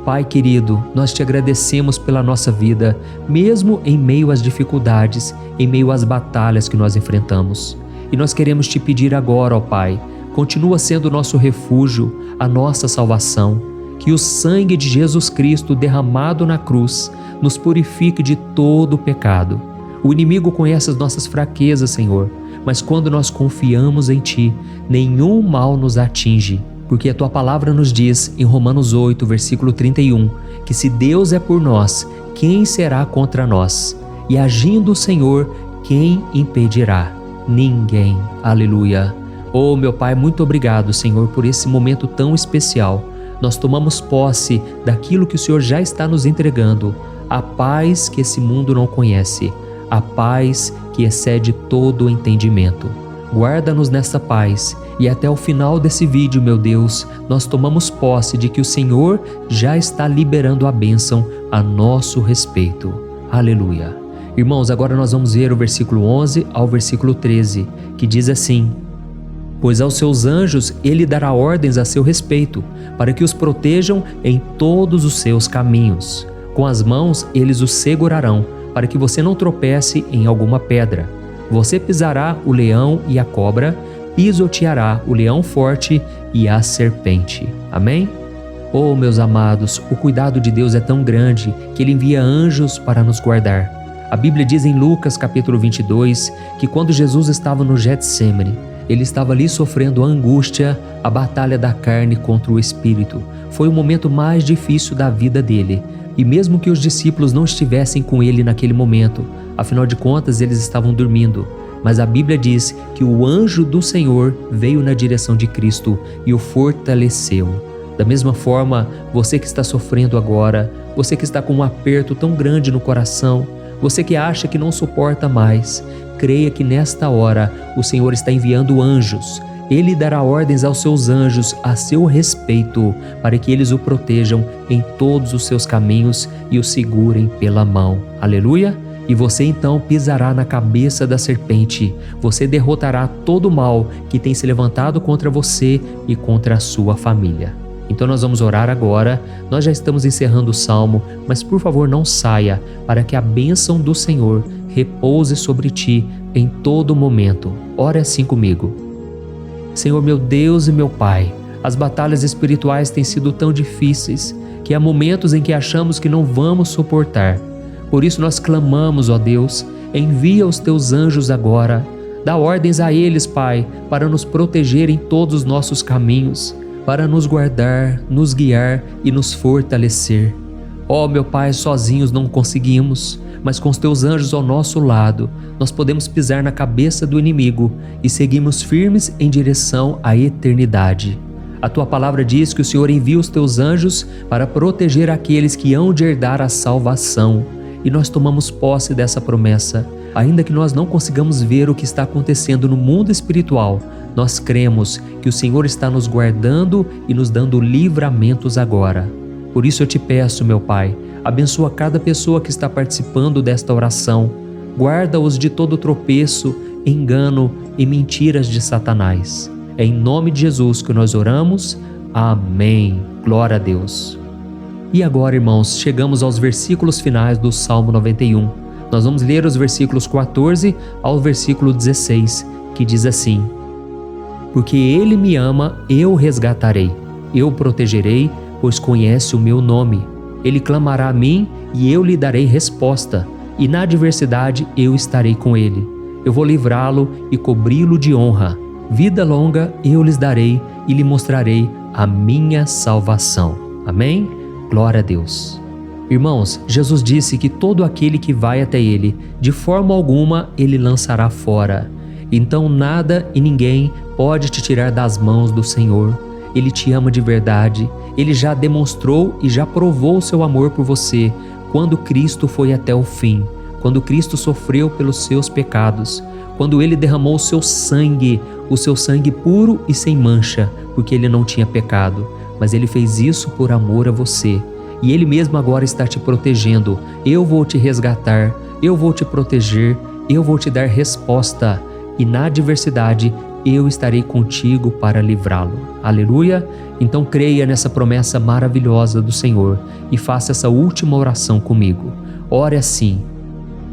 S1: Pai querido, nós te agradecemos pela nossa vida, mesmo em meio às dificuldades, em meio às batalhas que nós enfrentamos. E nós queremos te pedir agora, ó Pai, continua sendo o nosso refúgio, a nossa salvação. Que o sangue de Jesus Cristo derramado na cruz nos purifique de todo o pecado. O inimigo conhece as nossas fraquezas, Senhor, mas quando nós confiamos em Ti, nenhum mal nos atinge. Porque a Tua palavra nos diz, em Romanos 8, versículo 31, que se Deus é por nós, quem será contra nós? E agindo o Senhor, quem impedirá? Ninguém. Aleluia. Oh, meu Pai, muito obrigado, Senhor, por esse momento tão especial. Nós tomamos posse daquilo que o Senhor já está nos entregando, a paz que esse mundo não conhece, a paz que excede todo o entendimento. Guarda-nos nessa paz e até o final desse vídeo, meu Deus, nós tomamos posse de que o Senhor já está liberando a bênção a nosso respeito. Aleluia. Irmãos, agora nós vamos ver o versículo 11 ao versículo 13, que diz assim: pois aos seus anjos ele dará ordens a seu respeito, para que os protejam em todos os seus caminhos. Com as mãos eles os segurarão, para que você não tropece em alguma pedra. Você pisará o leão e a cobra, pisoteará o leão forte e a serpente. Amém? Oh, meus amados, o cuidado de Deus é tão grande que Ele envia anjos para nos guardar. A Bíblia diz em Lucas capítulo 22 que quando Jesus estava no Getsêmani, ele estava ali sofrendo a angústia, a batalha da carne contra o espírito. Foi o momento mais difícil da vida dele. E mesmo que os discípulos não estivessem com ele naquele momento, afinal de contas eles estavam dormindo. Mas a Bíblia diz que o anjo do Senhor veio na direção de Cristo e o fortaleceu. Da mesma forma, você que está sofrendo agora, você que está com um aperto tão grande no coração, você que acha que não suporta mais, creia que nesta hora o Senhor está enviando anjos. Ele dará ordens aos seus anjos a seu respeito, para que eles o protejam em todos os seus caminhos e o segurem pela mão. Aleluia! E você então pisará na cabeça da serpente. Você derrotará todo o mal que tem se levantado contra você e contra a sua família. Então nós vamos orar agora. Nós já estamos encerrando o Salmo, mas por favor não saia, para que a bênção do Senhor repouse sobre ti em todo momento. Ore assim comigo. Senhor meu Deus e meu Pai, as batalhas espirituais têm sido tão difíceis que há momentos em que achamos que não vamos suportar. Por isso nós clamamos, ó Deus, envia os teus anjos agora. Dá ordens a eles, Pai, para nos proteger em todos os nossos caminhos. para nos guardar, nos guiar e nos fortalecer. Ó meu Pai, sozinhos não conseguimos, mas com os teus anjos ao nosso lado, nós podemos pisar na cabeça do inimigo e seguirmos firmes em direção à eternidade. A tua palavra diz que o Senhor envia os teus anjos para proteger aqueles que hão de herdar a salvação. E nós tomamos posse dessa promessa. Ainda que nós não consigamos ver o que está acontecendo no mundo espiritual, nós cremos que o Senhor está nos guardando e nos dando livramentos agora. Por isso eu te peço, meu Pai, abençoa cada pessoa que está participando desta oração. Guarda-os de todo tropeço, engano e mentiras de Satanás. É em nome de Jesus que nós oramos. Amém. Glória a Deus. E agora, irmãos, chegamos aos versículos finais do Salmo 91. Nós vamos ler os versículos 14 ao versículo 16, que diz assim: Porque Ele me ama, eu o resgatarei, eu o protegerei, pois conhece o meu nome. Ele clamará a mim e eu lhe darei resposta, e na adversidade eu estarei com ele. Eu vou livrá-lo e cobri-lo de honra. Vida longa eu lhes darei e lhe mostrarei a minha salvação. Amém? Glória a Deus. Irmãos, Jesus disse que todo aquele que vai até Ele, de forma alguma Ele lançará fora. Então nada e ninguém pode te tirar das mãos do Senhor. Ele te ama de verdade. Ele já demonstrou e já provou o seu amor por você quando Cristo foi até o fim, quando Cristo sofreu pelos seus pecados, quando Ele derramou o seu sangue puro e sem mancha, porque Ele não tinha pecado. Mas Ele fez isso por amor a você. E Ele mesmo agora está te protegendo. Eu vou te resgatar, eu vou te proteger, eu vou te dar resposta. E na adversidade, eu estarei contigo para livrá-lo. Aleluia! Então creia nessa promessa maravilhosa do Senhor e faça essa última oração comigo. Ore assim: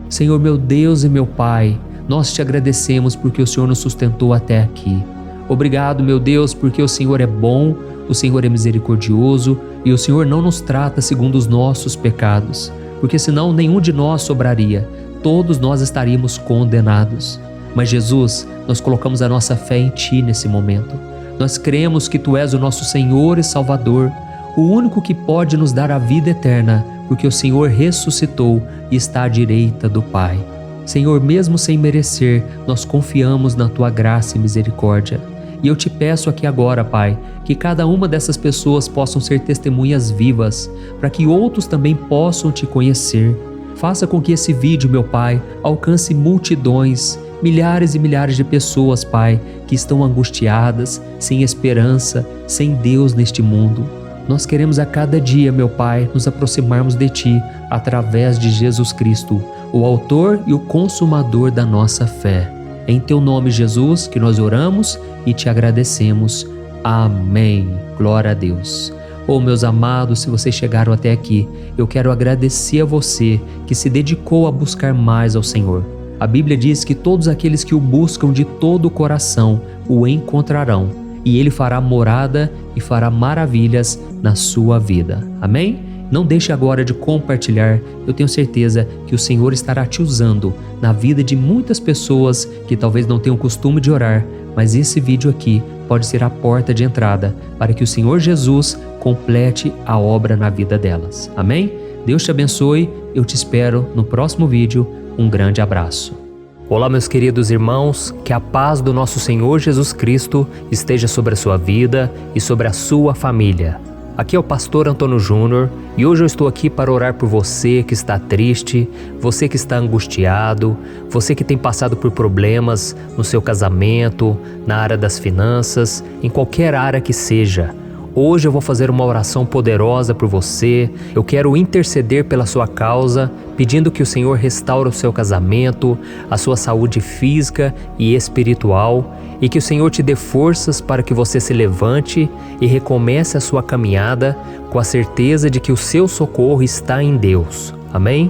S1: Senhor meu Deus e meu Pai, nós te agradecemos porque o Senhor nos sustentou até aqui. Obrigado, meu Deus, porque o Senhor é bom, o Senhor é misericordioso e o Senhor não nos trata segundo os nossos pecados, porque senão nenhum de nós sobraria, todos nós estaríamos condenados. Mas Jesus, nós colocamos a nossa fé em Ti nesse momento. Nós cremos que Tu és o nosso Senhor e Salvador, o único que pode nos dar a vida eterna, porque o Senhor ressuscitou e está à direita do Pai. Senhor, mesmo sem merecer, nós confiamos na Tua graça e misericórdia. E eu te peço aqui agora, Pai, que cada uma dessas pessoas possam ser testemunhas vivas, para que outros também possam Te conhecer. Faça com que esse vídeo, meu Pai, alcance multidões, milhares e milhares de pessoas, Pai, que estão angustiadas, sem esperança, sem Deus neste mundo. Nós queremos a cada dia, meu Pai, nos aproximarmos de Ti através de Jesus Cristo, o autor e o consumador da nossa fé. É em Teu nome, Jesus, que nós oramos e Te agradecemos. Amém. Glória a Deus. Meus amados, se vocês chegaram até aqui, eu quero agradecer a você que se dedicou a buscar mais ao Senhor. A Bíblia diz que todos aqueles que o buscam de todo o coração o encontrarão, e Ele fará morada e fará maravilhas na sua vida. Amém? Não deixe agora de compartilhar, eu tenho certeza que o Senhor estará te usando na vida de muitas pessoas que talvez não tenham costume de orar, mas esse vídeo aqui pode ser a porta de entrada para que o Senhor Jesus complete a obra na vida delas. Amém? Deus te abençoe, eu te espero no próximo vídeo. Um grande abraço. Olá, meus queridos irmãos, que a paz do nosso Senhor Jesus Cristo esteja sobre a sua vida e sobre a sua família. Aqui é o pastor Antônio Júnior e hoje eu estou aqui para orar por você que está triste, você que está angustiado, você que tem passado por problemas no seu casamento, na área das finanças, em qualquer área que seja. Hoje eu vou fazer uma oração poderosa por você. Eu quero interceder pela sua causa, pedindo que o Senhor restaure o seu casamento, a sua saúde física e espiritual, e que o Senhor te dê forças para que você se levante e recomece a sua caminhada com a certeza de que o seu socorro está em Deus. Amém?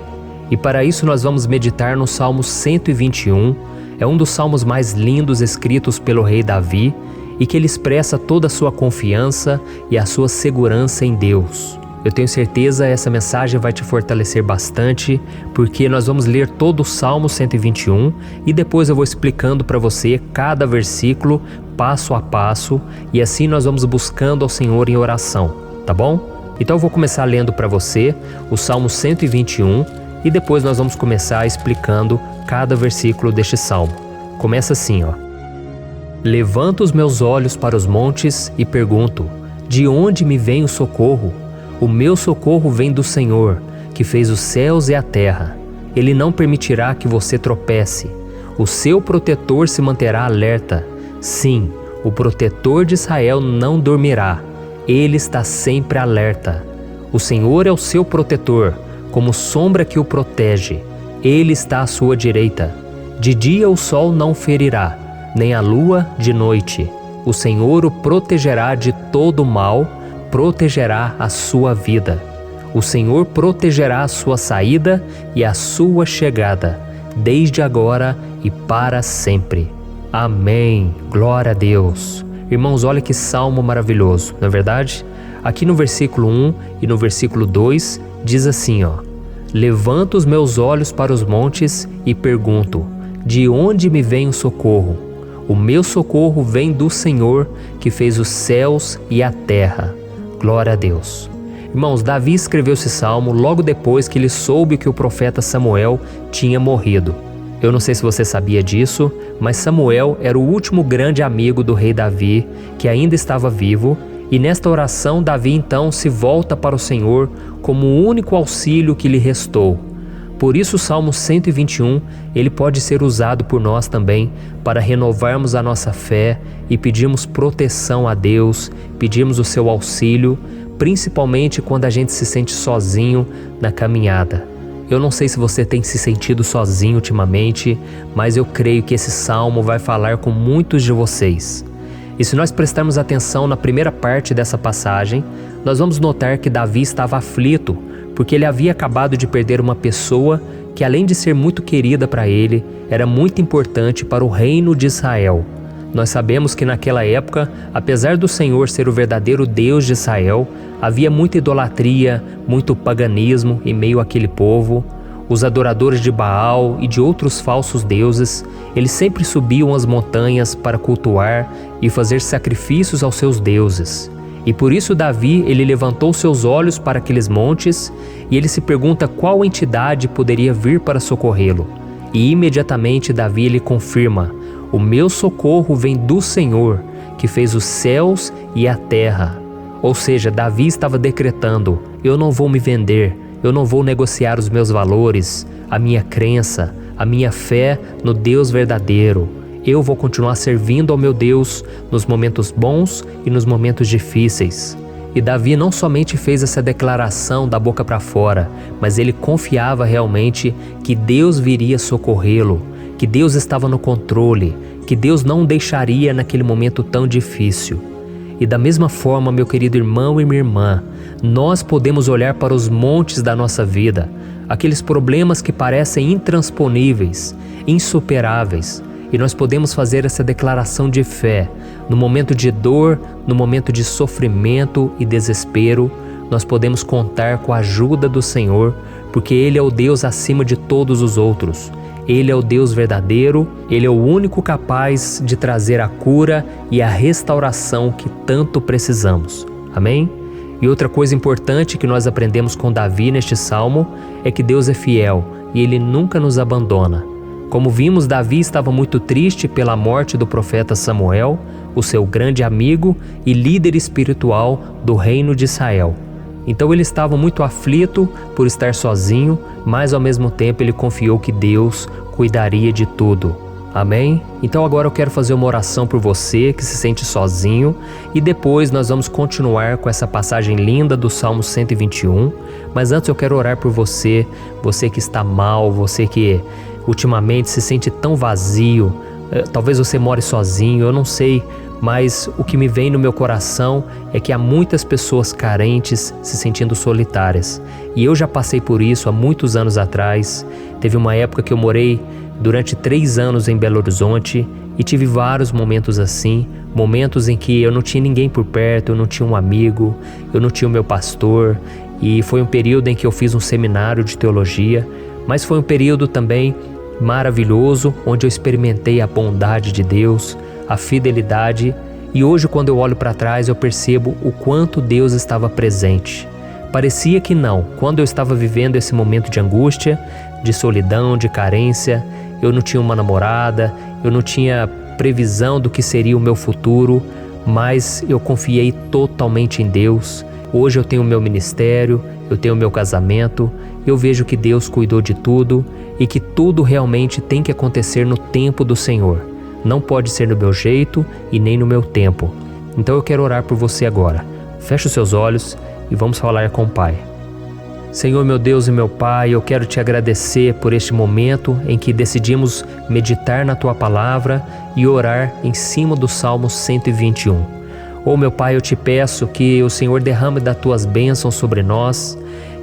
S1: E para isso nós vamos meditar no Salmo 121. É um dos salmos mais lindos escritos pelo rei Davi, e que ele expressa toda a sua confiança e a sua segurança em Deus. Eu tenho certeza essa mensagem vai te fortalecer bastante, porque nós vamos ler todo o Salmo 121 e depois eu vou explicando para você cada versículo, passo a passo, e assim nós vamos buscando ao Senhor em oração, tá bom? Então eu vou começar lendo para você o Salmo 121 e depois nós vamos começar explicando cada versículo deste Salmo. Começa assim, ó. Levanto os meus olhos para os montes e pergunto: de onde me vem o socorro? O meu socorro vem do Senhor, que fez os céus e a terra. Ele não permitirá que você tropece. O seu protetor se manterá alerta. Sim, o protetor de Israel não dormirá. Ele está sempre alerta. O Senhor é o seu protetor, como sombra que o protege. Ele está à sua direita. De dia o sol não o ferirá, nem a lua de noite. O Senhor o protegerá de todo mal, protegerá a sua vida. O Senhor protegerá a sua saída e a sua chegada, desde agora e para sempre. Amém. Glória a Deus. Irmãos, olha que salmo maravilhoso, não é verdade? Aqui no versículo 1 e no versículo 2 diz assim, ó: Levanto os meus olhos para os montes e pergunto: de onde me vem o socorro? O meu socorro vem do Senhor, que fez os céus e a terra. Glória a Deus. Irmãos, Davi escreveu esse salmo logo depois que ele soube que o profeta Samuel tinha morrido. Eu não sei se você sabia disso, mas Samuel era o último grande amigo do rei Davi, que ainda estava vivo, e nesta oração Davi então se volta para o Senhor como o único auxílio que lhe restou. Por isso o Salmo 121, ele pode ser usado por nós também para renovarmos a nossa fé e pedirmos proteção a Deus, pedirmos o seu auxílio, principalmente quando a gente se sente sozinho na caminhada. Eu não sei se você tem se sentido sozinho ultimamente, mas eu creio que esse salmo vai falar com muitos de vocês. E se nós prestarmos atenção na primeira parte dessa passagem, nós vamos notar que Davi estava aflito, porque ele havia acabado de perder uma pessoa que, além de ser muito querida para ele, era muito importante para o reino de Israel. Nós sabemos que naquela época, apesar do Senhor ser o verdadeiro Deus de Israel, havia muita idolatria, muito paganismo em meio àquele povo. Os adoradores de Baal e de outros falsos deuses, eles sempre subiam as montanhas para cultuar e fazer sacrifícios aos seus deuses. E por isso Davi, ele levantou seus olhos para aqueles montes e ele se pergunta qual entidade poderia vir para socorrê-lo. E imediatamente Davi ele confirma: o meu socorro vem do Senhor, que fez os céus e a terra. Ou seja, Davi estava decretando: eu não vou me vender, eu não vou negociar os meus valores, a minha crença, a minha fé no Deus verdadeiro. Eu vou continuar servindo ao meu Deus nos momentos bons e nos momentos difíceis. E Davi não somente fez essa declaração da boca para fora, mas ele confiava realmente que Deus viria socorrê-lo, que Deus estava no controle, que Deus não o deixaria naquele momento tão difícil. E da mesma forma, meu querido irmão e minha irmã, nós podemos olhar para os montes da nossa vida, aqueles problemas que parecem intransponíveis, insuperáveis, e nós podemos fazer essa declaração de fé. No momento de dor, no momento de sofrimento e desespero, nós podemos contar com a ajuda do Senhor, porque Ele é o Deus acima de todos os outros. Ele é o Deus verdadeiro, Ele é o único capaz de trazer a cura e a restauração que tanto precisamos. Amém? E outra coisa importante que nós aprendemos com Davi neste salmo é que Deus é fiel e Ele nunca nos abandona. Como vimos, Davi estava muito triste pela morte do profeta Samuel, o seu grande amigo e líder espiritual do reino de Israel. Então ele estava muito aflito por estar sozinho, mas ao mesmo tempo ele confiou que Deus cuidaria de tudo. Amém? Então agora eu quero fazer uma oração por você que se sente sozinho e depois nós vamos continuar com essa passagem linda do Salmo 121. Mas antes eu quero orar por você, você que está mal, você que ultimamente se sente tão vazio, talvez você more sozinho, eu não sei, mas o que me vem no meu coração é que há muitas pessoas carentes se sentindo solitárias. E eu já passei por isso há muitos anos atrás. Teve uma época que eu morei durante 3 anos em Belo Horizonte e tive vários momentos assim, momentos em que eu não tinha ninguém por perto, eu não tinha um amigo, eu não tinha o meu pastor. e foi um período em que eu fiz um seminário de teologia, mas foi um período também maravilhoso, onde eu experimentei a bondade de Deus, a fidelidade, e hoje quando eu olho para trás eu percebo o quanto Deus estava presente. Parecia que não, quando eu estava vivendo esse momento de angústia, de solidão, de carência, eu não tinha uma namorada, eu não tinha previsão do que seria o meu futuro, mas eu confiei totalmente em Deus. Hoje eu tenho o meu ministério, eu tenho o meu casamento, eu vejo que Deus cuidou de tudo e que tudo realmente tem que acontecer no tempo do Senhor. Não pode ser no meu jeito e nem no meu tempo. Então eu quero orar por você agora. Feche os seus olhos e vamos falar com o Pai. Senhor, meu Deus e meu Pai, eu quero te agradecer por este momento em que decidimos meditar na Tua Palavra e orar em cima do Salmo 121. Oh, meu Pai, eu te peço que o Senhor derrame das Tuas bênçãos sobre nós,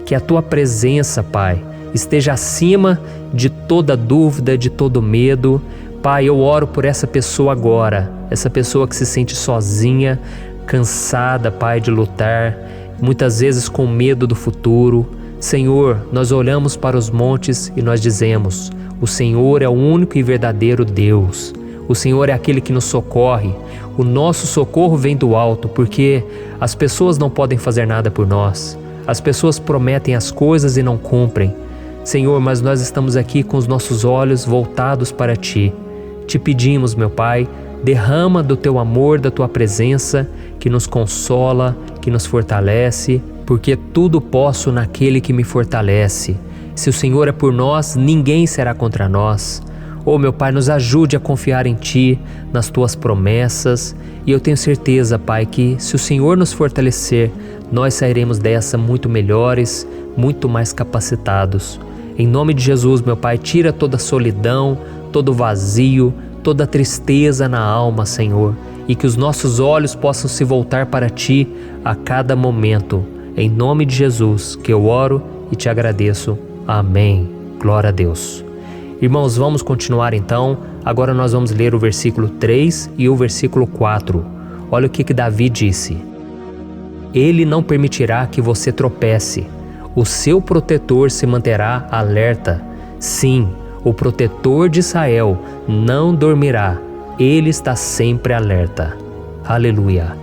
S1: que a Tua presença, Pai, esteja acima de toda dúvida, de todo medo. Pai, eu oro por essa pessoa agora, essa pessoa que se sente sozinha, cansada, Pai, de lutar, muitas vezes com medo do futuro. Senhor, nós olhamos para os montes e nós dizemos: o Senhor é o único e verdadeiro Deus. O Senhor é aquele que nos socorre. O nosso socorro vem do alto, porque as pessoas não podem fazer nada por nós. As pessoas prometem as coisas e não cumprem. Senhor, mas nós estamos aqui com os nossos olhos voltados para Ti. Te pedimos, meu Pai, derrama do Teu amor, da Tua presença, que nos consola, que nos fortalece, porque tudo posso naquele que me fortalece. Se o Senhor é por nós, ninguém será contra nós. Oh, meu Pai, nos ajude a confiar em Ti, nas Tuas promessas, e eu tenho certeza, Pai, que se o Senhor nos fortalecer, nós sairemos dessa muito melhores, muito mais capacitados. Em nome de Jesus, meu Pai, tira toda a solidão, todo o vazio, toda a tristeza na alma, Senhor, e que os nossos olhos possam se voltar para Ti a cada momento. Em nome de Jesus que eu oro e te agradeço. Amém. Glória a Deus. Irmãos, vamos continuar então. Agora nós vamos ler o versículo 3 e o versículo 4. Olha o que Davi disse. Ele não permitirá que você tropece. O seu protetor se manterá alerta. Sim, o protetor de Israel não dormirá. Ele está sempre alerta. Aleluia.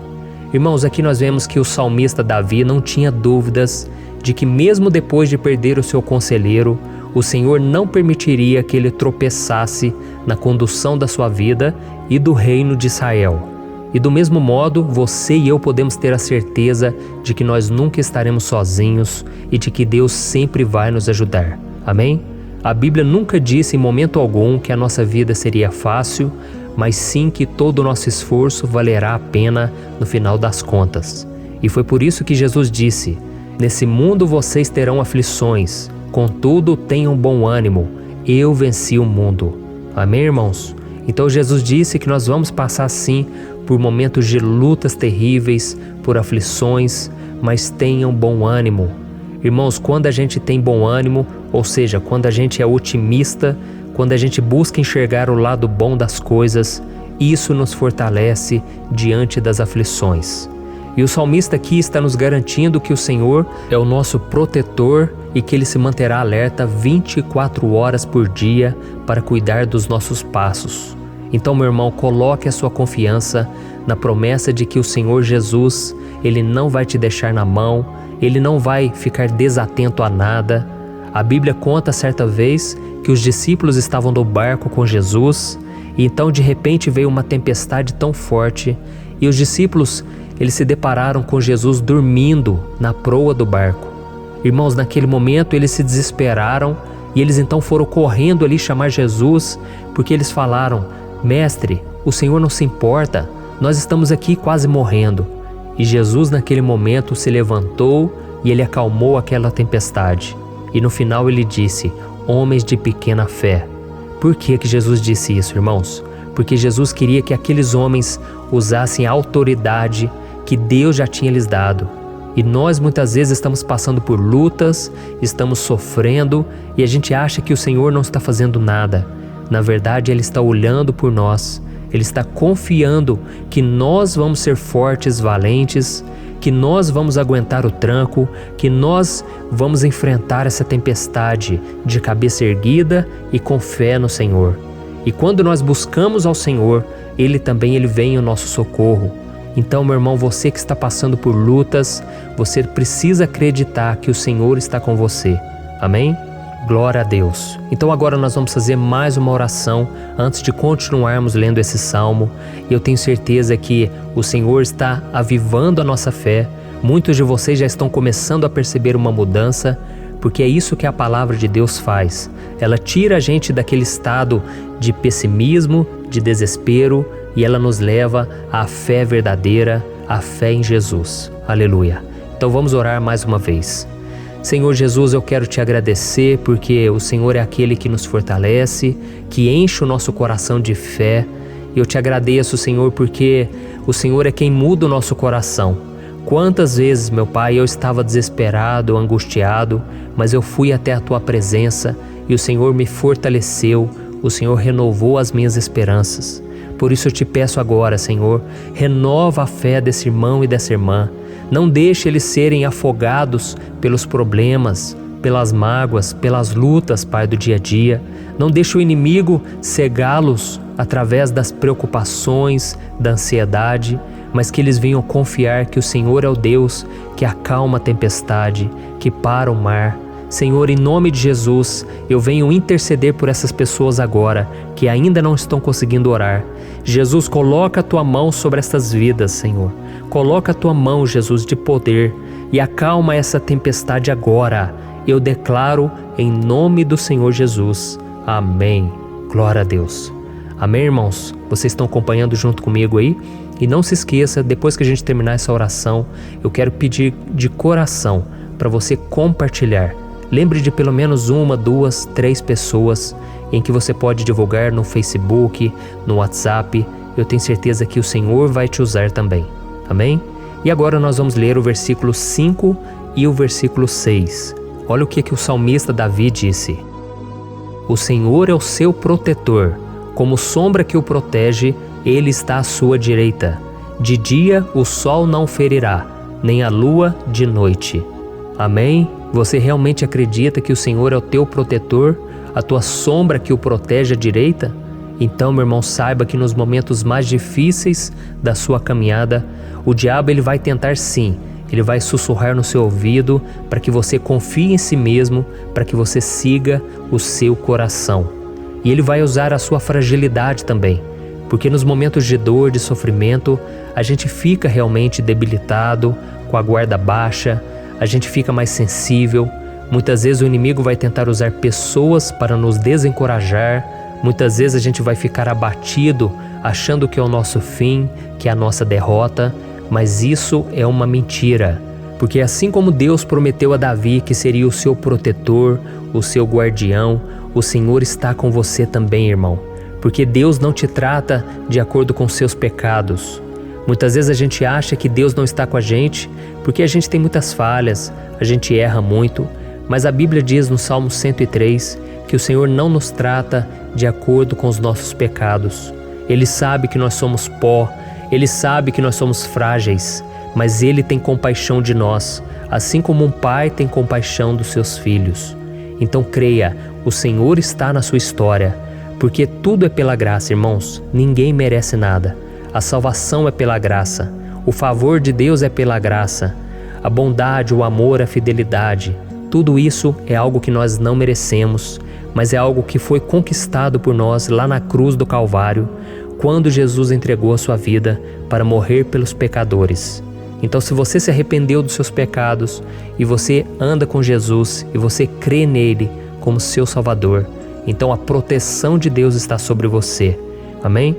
S1: Irmãos, aqui nós vemos que o salmista Davi não tinha dúvidas de que mesmo depois de perder o seu conselheiro, o Senhor não permitiria que ele tropeçasse na condução da sua vida e do reino de Israel. E do mesmo modo, você e eu podemos ter a certeza de que nós nunca estaremos sozinhos e de que Deus sempre vai nos ajudar. Amém? A Bíblia nunca disse em momento algum que a nossa vida seria fácil, mas sim que todo o nosso esforço valerá a pena no final das contas. E foi por isso que Jesus disse: nesse mundo vocês terão aflições, contudo tenham bom ânimo, eu venci o mundo. Amém, irmãos? Então Jesus disse que nós vamos passar sim por momentos de lutas terríveis, por aflições, mas tenham bom ânimo. Irmãos, quando a gente tem bom ânimo, ou seja, quando a gente é otimista, quando a gente busca enxergar o lado bom das coisas, isso nos fortalece diante das aflições. E o salmista aqui está nos garantindo que o Senhor é o nosso protetor e que Ele se manterá alerta 24 horas por dia para cuidar dos nossos passos. Então, meu irmão, coloque a sua confiança na promessa de que o Senhor Jesus, Ele não vai te deixar na mão, Ele não vai ficar desatento a nada. A Bíblia conta certa vez que os discípulos estavam no barco com Jesus e então de repente veio uma tempestade tão forte e os discípulos eles se depararam com Jesus dormindo na proa do barco. Irmãos, naquele momento eles se desesperaram e eles então foram correndo ali chamar Jesus, porque eles falaram: Mestre, o Senhor não se importa, nós estamos aqui quase morrendo. E Jesus naquele momento se levantou e Ele acalmou aquela tempestade. E no final Ele disse: homens de pequena fé. Por que Jesus disse isso, irmãos? Porque Jesus queria que aqueles homens usassem a autoridade que Deus já tinha lhes dado. E nós muitas vezes estamos passando por lutas, estamos sofrendo e a gente acha que o Senhor não está fazendo nada. Na verdade, Ele está olhando por nós. Ele está confiando que nós vamos ser fortes, valentes, que nós vamos aguentar o tranco, que nós vamos enfrentar essa tempestade de cabeça erguida e com fé no Senhor. E quando nós buscamos ao Senhor, Ele vem em nosso socorro. Então, meu irmão, você que está passando por lutas, você precisa acreditar que o Senhor está com você. Amém? Glória a Deus. Então agora nós vamos fazer mais uma oração antes de continuarmos lendo esse salmo. Eu tenho certeza que o Senhor está avivando a nossa fé. Muitos de vocês já estão começando a perceber uma mudança, porque é isso que a palavra de Deus faz. Ela tira a gente daquele estado de pessimismo, de desespero, e ela nos leva à fé verdadeira, à fé em Jesus. Aleluia. Então vamos orar mais uma vez. Senhor Jesus, eu quero te agradecer porque o Senhor é aquele que nos fortalece, que enche o nosso coração de fé. Eu te agradeço, Senhor, porque o Senhor é quem muda o nosso coração. Quantas vezes, meu Pai, eu estava desesperado, angustiado, mas eu fui até a Tua presença e o Senhor me fortaleceu, o Senhor renovou as minhas esperanças. Por isso eu te peço agora, Senhor, renova a fé desse irmão e dessa irmã. Não deixe eles serem afogados pelos problemas, pelas mágoas, pelas lutas, Pai, do dia a dia. Não deixe o inimigo cegá-los através das preocupações, da ansiedade, mas que eles venham confiar que o Senhor é o Deus que acalma a tempestade, que para o mar. Senhor, em nome de Jesus, eu venho interceder por essas pessoas agora que ainda não estão conseguindo orar. Jesus, coloca a Tua mão sobre essas vidas, Senhor. Coloca a Tua mão, Jesus, de poder e acalma essa tempestade agora. Eu declaro em nome do Senhor Jesus. Amém. Glória a Deus. Amém, irmãos? Vocês estão acompanhando junto comigo aí? E não se esqueça, depois que a gente terminar essa oração, eu quero pedir de coração para você compartilhar. Lembre de pelo menos 1, 2, 3 pessoas em que você pode divulgar no Facebook, no WhatsApp. Eu tenho certeza que o Senhor vai te usar também. Amém? E agora nós vamos ler o versículo 5 e o versículo 6. Olha o que o salmista Davi disse. O Senhor é o seu protetor, como sombra que o protege, Ele está à sua direita. De dia o sol não ferirá, nem a lua de noite. Amém? Você realmente acredita que o Senhor é o teu protetor, a tua sombra que o protege à direita? Então, meu irmão, saiba que nos momentos mais difíceis da sua caminhada, o diabo ele vai tentar sim, ele vai sussurrar no seu ouvido para que você confie em si mesmo, para que você siga o seu coração. E ele vai usar a sua fragilidade também, porque nos momentos de dor, de sofrimento, a gente fica realmente debilitado, com a guarda baixa, a gente fica mais sensível. Muitas vezes o inimigo vai tentar usar pessoas para nos desencorajar. Muitas vezes a gente vai ficar abatido, achando que é o nosso fim, que é a nossa derrota. Mas isso é uma mentira. Porque assim como Deus prometeu a Davi que seria o seu protetor, o seu guardião, o Senhor está com você também, irmão. Porque Deus não te trata de acordo com seus pecados. Muitas vezes a gente acha que Deus não está com a gente porque a gente tem muitas falhas, a gente erra muito, mas a Bíblia diz no Salmo 103 que o Senhor não nos trata de acordo com os nossos pecados. Ele sabe que nós somos pó, Ele sabe que nós somos frágeis, mas Ele tem compaixão de nós, assim como um pai tem compaixão dos seus filhos. Então creia, o Senhor está na sua história, porque tudo é pela graça, irmãos, ninguém merece nada. A salvação é pela graça, o favor de Deus é pela graça, a bondade, o amor, a fidelidade, tudo isso é algo que nós não merecemos, mas é algo que foi conquistado por nós lá na cruz do Calvário, quando Jesus entregou a sua vida para morrer pelos pecadores. Então, se você se arrependeu dos seus pecados e você anda com Jesus e você crê nele como seu Salvador, então a proteção de Deus está sobre você. Amém?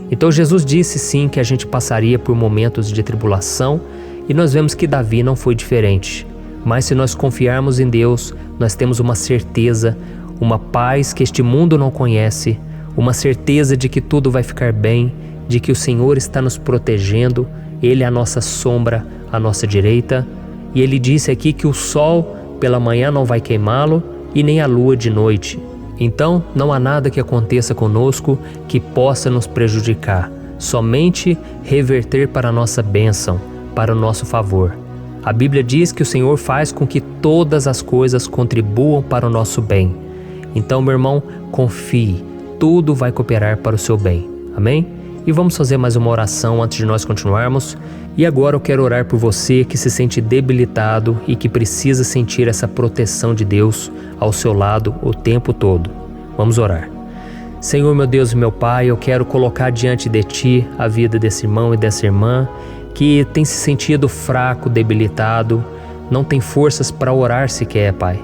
S1: Então Jesus disse sim que a gente passaria por momentos de tribulação e nós vemos que Davi não foi diferente. Mas se nós confiarmos em Deus, nós temos uma certeza, uma paz que este mundo não conhece, uma certeza de que tudo vai ficar bem, de que o Senhor está nos protegendo, Ele é a nossa sombra, à nossa direita. E Ele disse aqui que o sol pela manhã não vai queimá-lo e nem a lua de noite. Então, não há nada que aconteça conosco que possa nos prejudicar, somente reverter para a nossa bênção, para o nosso favor. A Bíblia diz que o Senhor faz com que todas as coisas contribuam para o nosso bem. Então, meu irmão, confie, tudo vai cooperar para o seu bem. Amém? E vamos fazer mais uma oração antes de nós continuarmos. E agora eu quero orar por você que se sente debilitado e que precisa sentir essa proteção de Deus ao seu lado o tempo todo. Vamos orar. Senhor, meu Deus e meu Pai, eu quero colocar diante de Ti a vida desse irmão e dessa irmã que tem se sentido fraco, debilitado, não tem forças para orar sequer, Pai.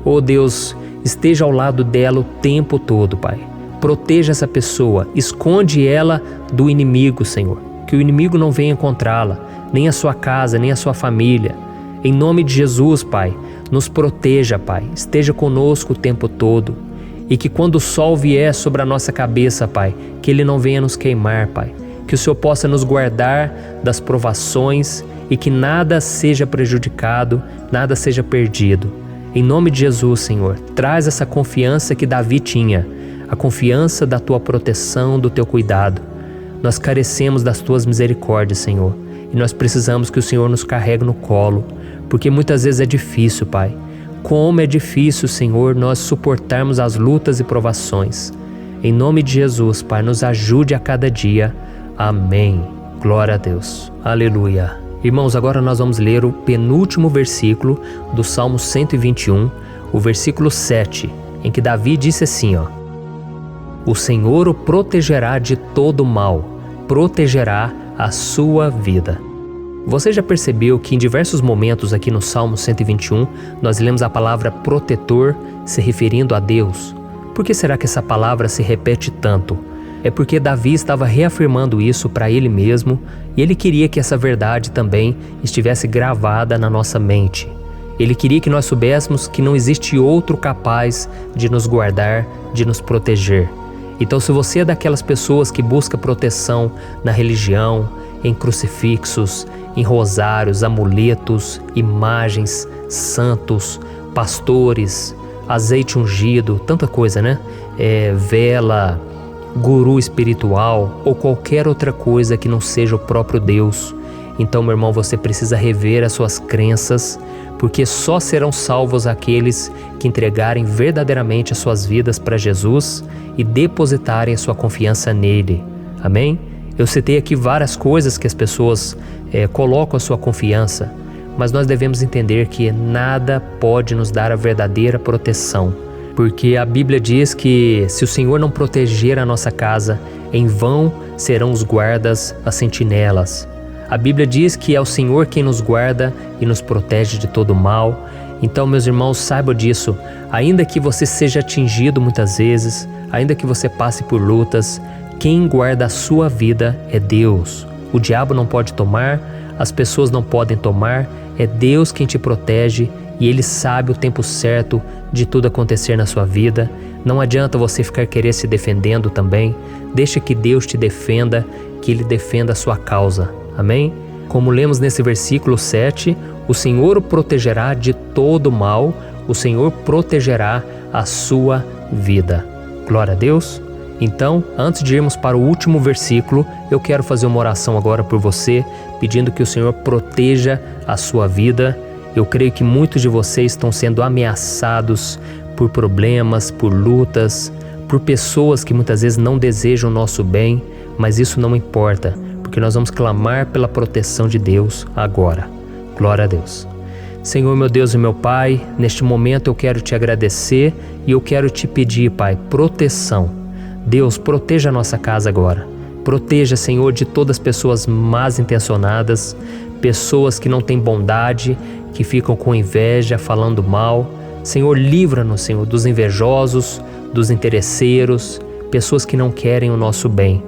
S1: Oh Deus, esteja ao lado dela o tempo todo, Pai. Proteja essa pessoa, esconde ela do inimigo, Senhor. Que o inimigo não venha encontrá-la, nem a sua casa, nem a sua família. Em nome de Jesus, Pai, nos proteja, Pai. Esteja conosco o tempo todo. E que quando o sol vier sobre a nossa cabeça, Pai, que ele não venha nos queimar, Pai. Que o Senhor possa nos guardar das provações e que nada seja prejudicado, nada seja perdido. Em nome de Jesus, Senhor, traz essa confiança que Davi tinha, a confiança da Tua proteção, do Teu cuidado. Nós carecemos das Tuas misericórdias, Senhor, e nós precisamos que o Senhor nos carregue no colo, porque muitas vezes é difícil, Pai. Como é difícil, Senhor, nós suportarmos as lutas e provações. Em nome de Jesus, Pai, nos ajude a cada dia. Amém. Glória a Deus. Aleluia. Irmãos, agora nós vamos ler o penúltimo versículo do Salmo 121, o versículo 7, em que Davi disse assim, ó: O Senhor o protegerá de todo mal, protegerá a sua vida. Você já percebeu que em diversos momentos aqui no Salmo 121, nós lemos a palavra protetor se referindo a Deus? Por que será que essa palavra se repete tanto? É porque Davi estava reafirmando isso para ele mesmo e ele queria que essa verdade também estivesse gravada na nossa mente. Ele queria que nós soubéssemos que não existe outro capaz de nos guardar, de nos proteger. Então, se você é daquelas pessoas que busca proteção na religião, em crucifixos, em rosários, amuletos, imagens, santos, pastores, azeite ungido, tanta coisa, né? Vela, guru espiritual ou qualquer outra coisa que não seja o próprio Deus. Então, meu irmão, você precisa rever as suas crenças, porque só serão salvos aqueles que entregarem verdadeiramente as suas vidas para Jesus e depositarem a sua confiança nele. Amém? Eu citei aqui várias coisas que as pessoas colocam a sua confiança, mas nós devemos entender que nada pode nos dar a verdadeira proteção, porque a Bíblia diz que se o Senhor não proteger a nossa casa, em vão serão os guardas, as sentinelas. A Bíblia diz que é o Senhor quem nos guarda e nos protege de todo mal. Então, meus irmãos, saibam disso. Ainda que você seja atingido muitas vezes, ainda que você passe por lutas, quem guarda a sua vida é Deus. O diabo não pode tomar, as pessoas não podem tomar, é Deus quem te protege e Ele sabe o tempo certo de tudo acontecer na sua vida. Não adianta você ficar querer se defendendo também. Deixa que Deus te defenda, que Ele defenda a sua causa. Amém? Como lemos nesse versículo 7, o Senhor o protegerá de todo mal, o Senhor protegerá a sua vida. Glória a Deus. Então, antes de irmos para o último versículo, eu quero fazer uma oração agora por você, pedindo que o Senhor proteja a sua vida. Eu creio que muitos de vocês estão sendo ameaçados por problemas, por lutas, por pessoas que muitas vezes não desejam o nosso bem, mas isso não importa, porque nós vamos clamar pela proteção de Deus agora. Glória a Deus. Senhor, meu Deus e meu Pai, neste momento eu quero te agradecer e eu quero te pedir, Pai, proteção. Deus, proteja a nossa casa agora. Proteja, Senhor, de todas as pessoas más intencionadas, pessoas que não têm bondade, que ficam com inveja, falando mal. Senhor, livra-nos, Senhor, dos invejosos, dos interesseiros, pessoas que não querem o nosso bem.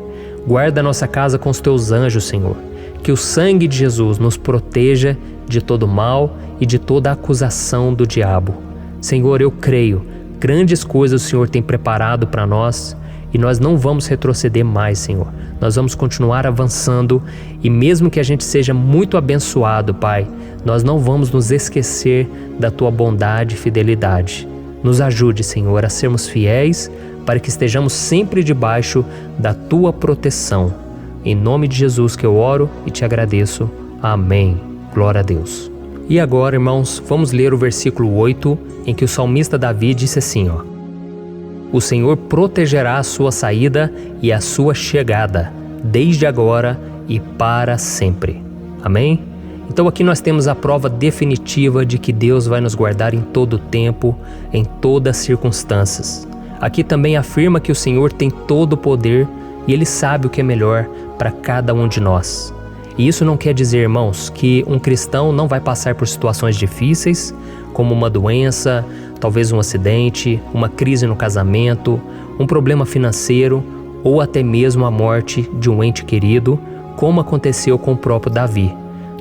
S1: Guarda a nossa casa com os teus anjos, Senhor. Que o sangue de Jesus nos proteja de todo mal e de toda acusação do diabo. Senhor, eu creio, grandes coisas o Senhor tem preparado para nós e nós não vamos retroceder mais, Senhor. Nós vamos continuar avançando e mesmo que a gente seja muito abençoado, Pai, nós não vamos nos esquecer da Tua bondade e fidelidade. Nos ajude, Senhor, a sermos fiéis para que estejamos sempre debaixo da Tua proteção. Em nome de Jesus que eu oro e te agradeço. Amém. Glória a Deus. E agora, irmãos, vamos ler o versículo 8, em que o salmista Davi disse assim, ó: O Senhor protegerá a sua saída e a sua chegada, desde agora e para sempre. Amém? Então aqui nós temos a prova definitiva de que Deus vai nos guardar em todo o tempo, em todas as circunstâncias. Aqui também afirma que o Senhor tem todo o poder e Ele sabe o que é melhor para cada um de nós. E isso não quer dizer, irmãos, que um cristão não vai passar por situações difíceis, como uma doença, talvez um acidente, uma crise no casamento, um problema financeiro ou até mesmo a morte de um ente querido, como aconteceu com o próprio Davi.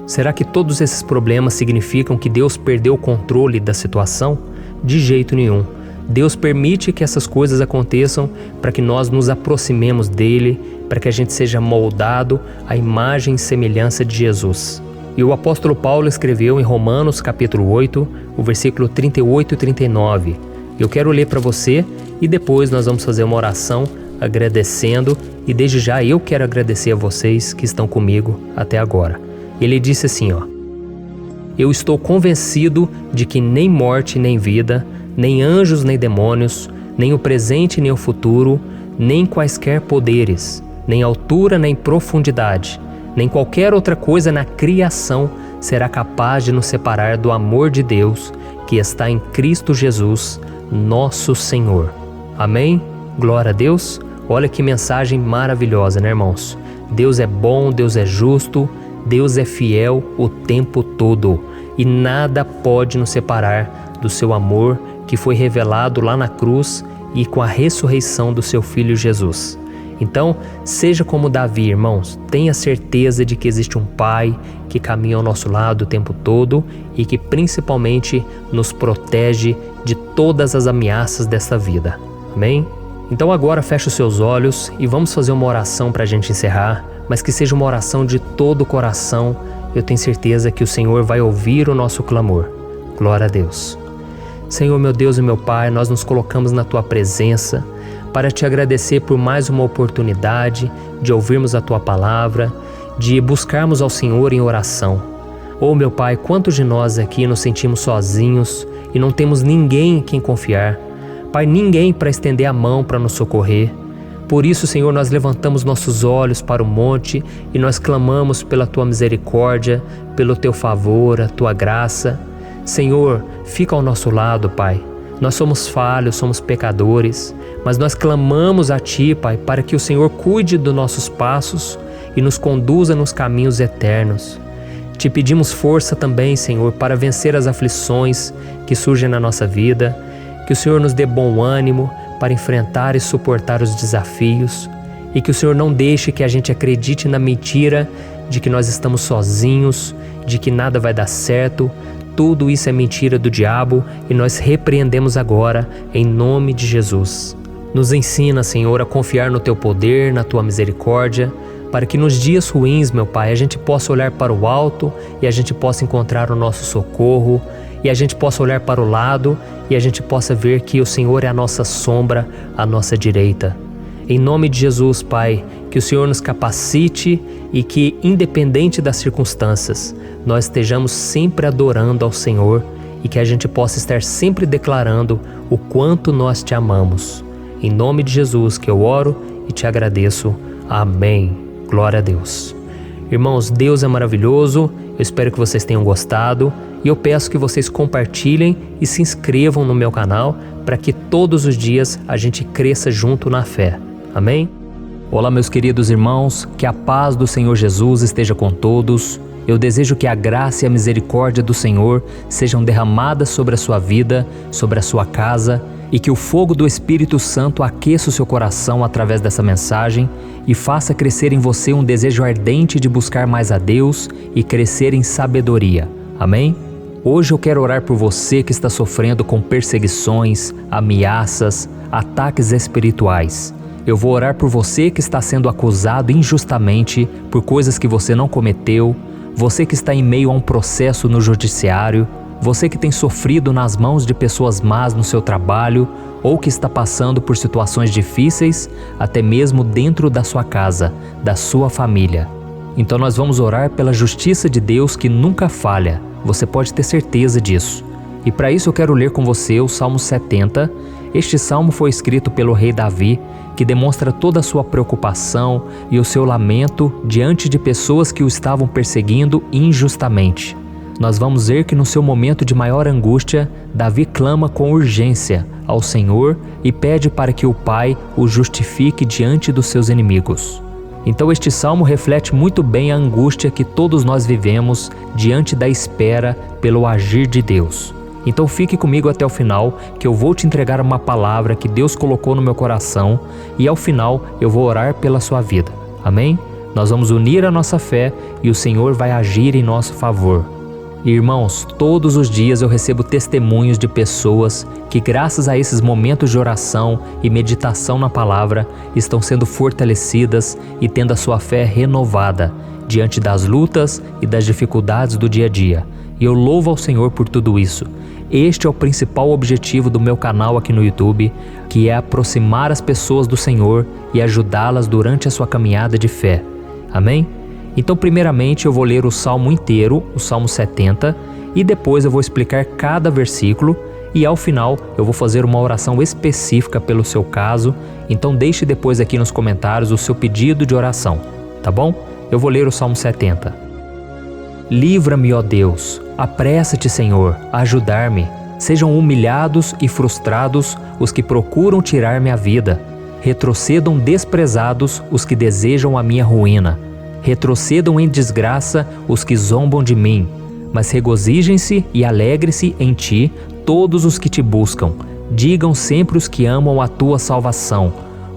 S1: Será que todos esses problemas significam que Deus perdeu o controle da situação? De jeito nenhum. Deus permite que essas coisas aconteçam para que nós nos aproximemos dele, para que a gente seja moldado à imagem e semelhança de Jesus. E o apóstolo Paulo escreveu em Romanos capítulo 8, o versículo 38 e 39. Eu quero ler para você e depois nós vamos fazer uma oração agradecendo, e desde já eu quero agradecer a vocês que estão comigo até agora. Ele disse assim, ó: Eu estou convencido de que nem morte nem vida, nem anjos nem demônios, nem o presente nem o futuro, nem quaisquer poderes, nem altura nem profundidade, nem qualquer outra coisa na criação será capaz de nos separar do amor de Deus que está em Cristo Jesus, nosso Senhor. Amém? Glória a Deus. Olha que mensagem maravilhosa, né, irmãos? Deus é bom, Deus é justo, Deus é fiel o tempo todo e nada pode nos separar do seu amor que foi revelado lá na cruz e com a ressurreição do seu Filho Jesus. Então, seja como Davi, irmãos, tenha certeza de que existe um Pai que caminha ao nosso lado o tempo todo e que principalmente nos protege de todas as ameaças desta vida. Amém? Então agora feche os seus olhos e vamos fazer uma oração para a gente encerrar, mas que seja uma oração de todo o coração. Eu tenho certeza que o Senhor vai ouvir o nosso clamor. Glória a Deus. Senhor, meu Deus e meu Pai, nós nos colocamos na Tua presença para Te agradecer por mais uma oportunidade de ouvirmos a Tua palavra, de buscarmos ao Senhor em oração. Oh, meu Pai, quantos de nós aqui nos sentimos sozinhos e não temos ninguém em quem confiar. Pai, ninguém para estender a mão para nos socorrer. Por isso, Senhor, nós levantamos nossos olhos para o monte e nós clamamos pela Tua misericórdia, pelo Teu favor, a Tua graça. Senhor, fica ao nosso lado, Pai. Nós somos falhos, somos pecadores, mas nós clamamos a Ti, Pai, para que o Senhor cuide dos nossos passos e nos conduza nos caminhos eternos. Te pedimos força também, Senhor, para vencer as aflições que surgem na nossa vida, que o Senhor nos dê bom ânimo para enfrentar e suportar os desafios e que o Senhor não deixe que a gente acredite na mentira de que nós estamos sozinhos, de que nada vai dar certo. Tudo isso é mentira do diabo e nós repreendemos agora em nome de Jesus. Nos ensina, Senhor, a confiar no Teu poder, na Tua misericórdia, para que nos dias ruins, meu Pai, a gente possa olhar para o alto e a gente possa encontrar o nosso socorro, e a gente possa olhar para o lado e a gente possa ver que o Senhor é a nossa sombra, a nossa direita. Em nome de Jesus, Pai, que o Senhor nos capacite e que, independente das circunstâncias, nós estejamos sempre adorando ao Senhor e que a gente possa estar sempre declarando o quanto nós Te amamos. Em nome de Jesus que eu oro e Te agradeço. Amém. Glória a Deus. Irmãos, Deus é maravilhoso. Eu espero que vocês tenham gostado e eu peço que vocês compartilhem e se inscrevam no meu canal para que todos os dias a gente cresça junto na fé. Amém? Olá, meus queridos irmãos, que a paz do Senhor Jesus esteja com todos. Eu desejo que a graça e a misericórdia do Senhor sejam derramadas sobre a sua vida, sobre a sua casa, e que o fogo do Espírito Santo aqueça o seu coração através dessa mensagem e faça crescer em você um desejo ardente de buscar mais a Deus e crescer em sabedoria. Amém? Hoje eu quero orar por você que está sofrendo com perseguições, ameaças, ataques espirituais. Eu vou orar por você que está sendo acusado injustamente por coisas que você não cometeu, você que está em meio a um processo no judiciário, você que tem sofrido nas mãos de pessoas más no seu trabalho ou que está passando por situações difíceis, até mesmo dentro da sua casa, da sua família. Então nós vamos orar pela justiça de Deus que nunca falha. Você pode ter certeza disso. E para isso eu quero ler com você o Salmo 70. Este salmo foi escrito pelo rei Davi, que demonstra toda a sua preocupação e o seu lamento diante de pessoas que o estavam perseguindo injustamente. Nós vamos ver que no seu momento de maior angústia, Davi clama com urgência ao Senhor e pede para que o Pai o justifique diante dos seus inimigos. Então este salmo reflete muito bem a angústia que todos nós vivemos diante da espera pelo agir de Deus. Então fique comigo até o final, que eu vou te entregar uma palavra que Deus colocou no meu coração e ao final eu vou orar pela sua vida. Amém? Nós vamos unir a nossa fé e o Senhor vai agir em nosso favor. Irmãos, todos os dias eu recebo testemunhos de pessoas que, graças a esses momentos de oração e meditação na palavra, estão sendo fortalecidas e tendo a sua fé renovada diante das lutas e das dificuldades do dia a dia. E eu louvo ao Senhor por tudo isso. Este é o principal objetivo do meu canal aqui no YouTube, que é aproximar as pessoas do Senhor e ajudá-las durante a sua caminhada de fé. Amém? Então, primeiramente, eu vou ler o Salmo inteiro, o Salmo 70, e depois eu vou explicar cada versículo e ao final eu vou fazer uma oração específica pelo seu caso. Então deixe depois aqui nos comentários o seu pedido de oração, tá bom? Eu vou ler o Salmo 70. Livra-me, ó Deus, apressa-te, Senhor, a ajudar-me. Sejam humilhados e frustrados os que procuram tirar-me a vida. Retrocedam desprezados os que desejam a minha ruína. Retrocedam em desgraça os que zombam de mim, mas regozijem-se e alegre-se em ti todos os que te buscam. Digam sempre os que amam a tua salvação,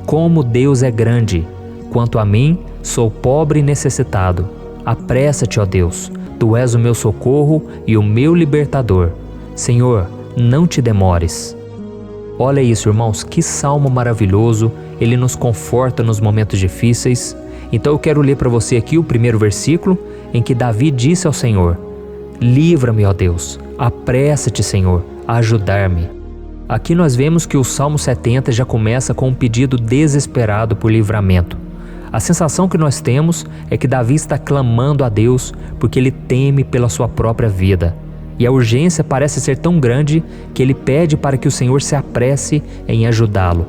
S1: como Deus é grande. Quanto a mim, sou pobre e necessitado. Apressa-te, ó Deus, tu és o meu socorro e o meu libertador. Senhor, não te demores. Olha isso, irmãos, que salmo maravilhoso, ele nos conforta nos momentos difíceis. Então eu quero ler para você aqui o primeiro versículo, em que Davi disse ao Senhor: livra-me, ó Deus, apressa-te, Senhor, a ajudar-me. Aqui nós vemos que o Salmo 70 já começa com um pedido desesperado por livramento. A sensação que nós temos é que Davi está clamando a Deus porque ele teme pela sua própria vida. E a urgência parece ser tão grande que ele pede para que o Senhor se apresse em ajudá-lo.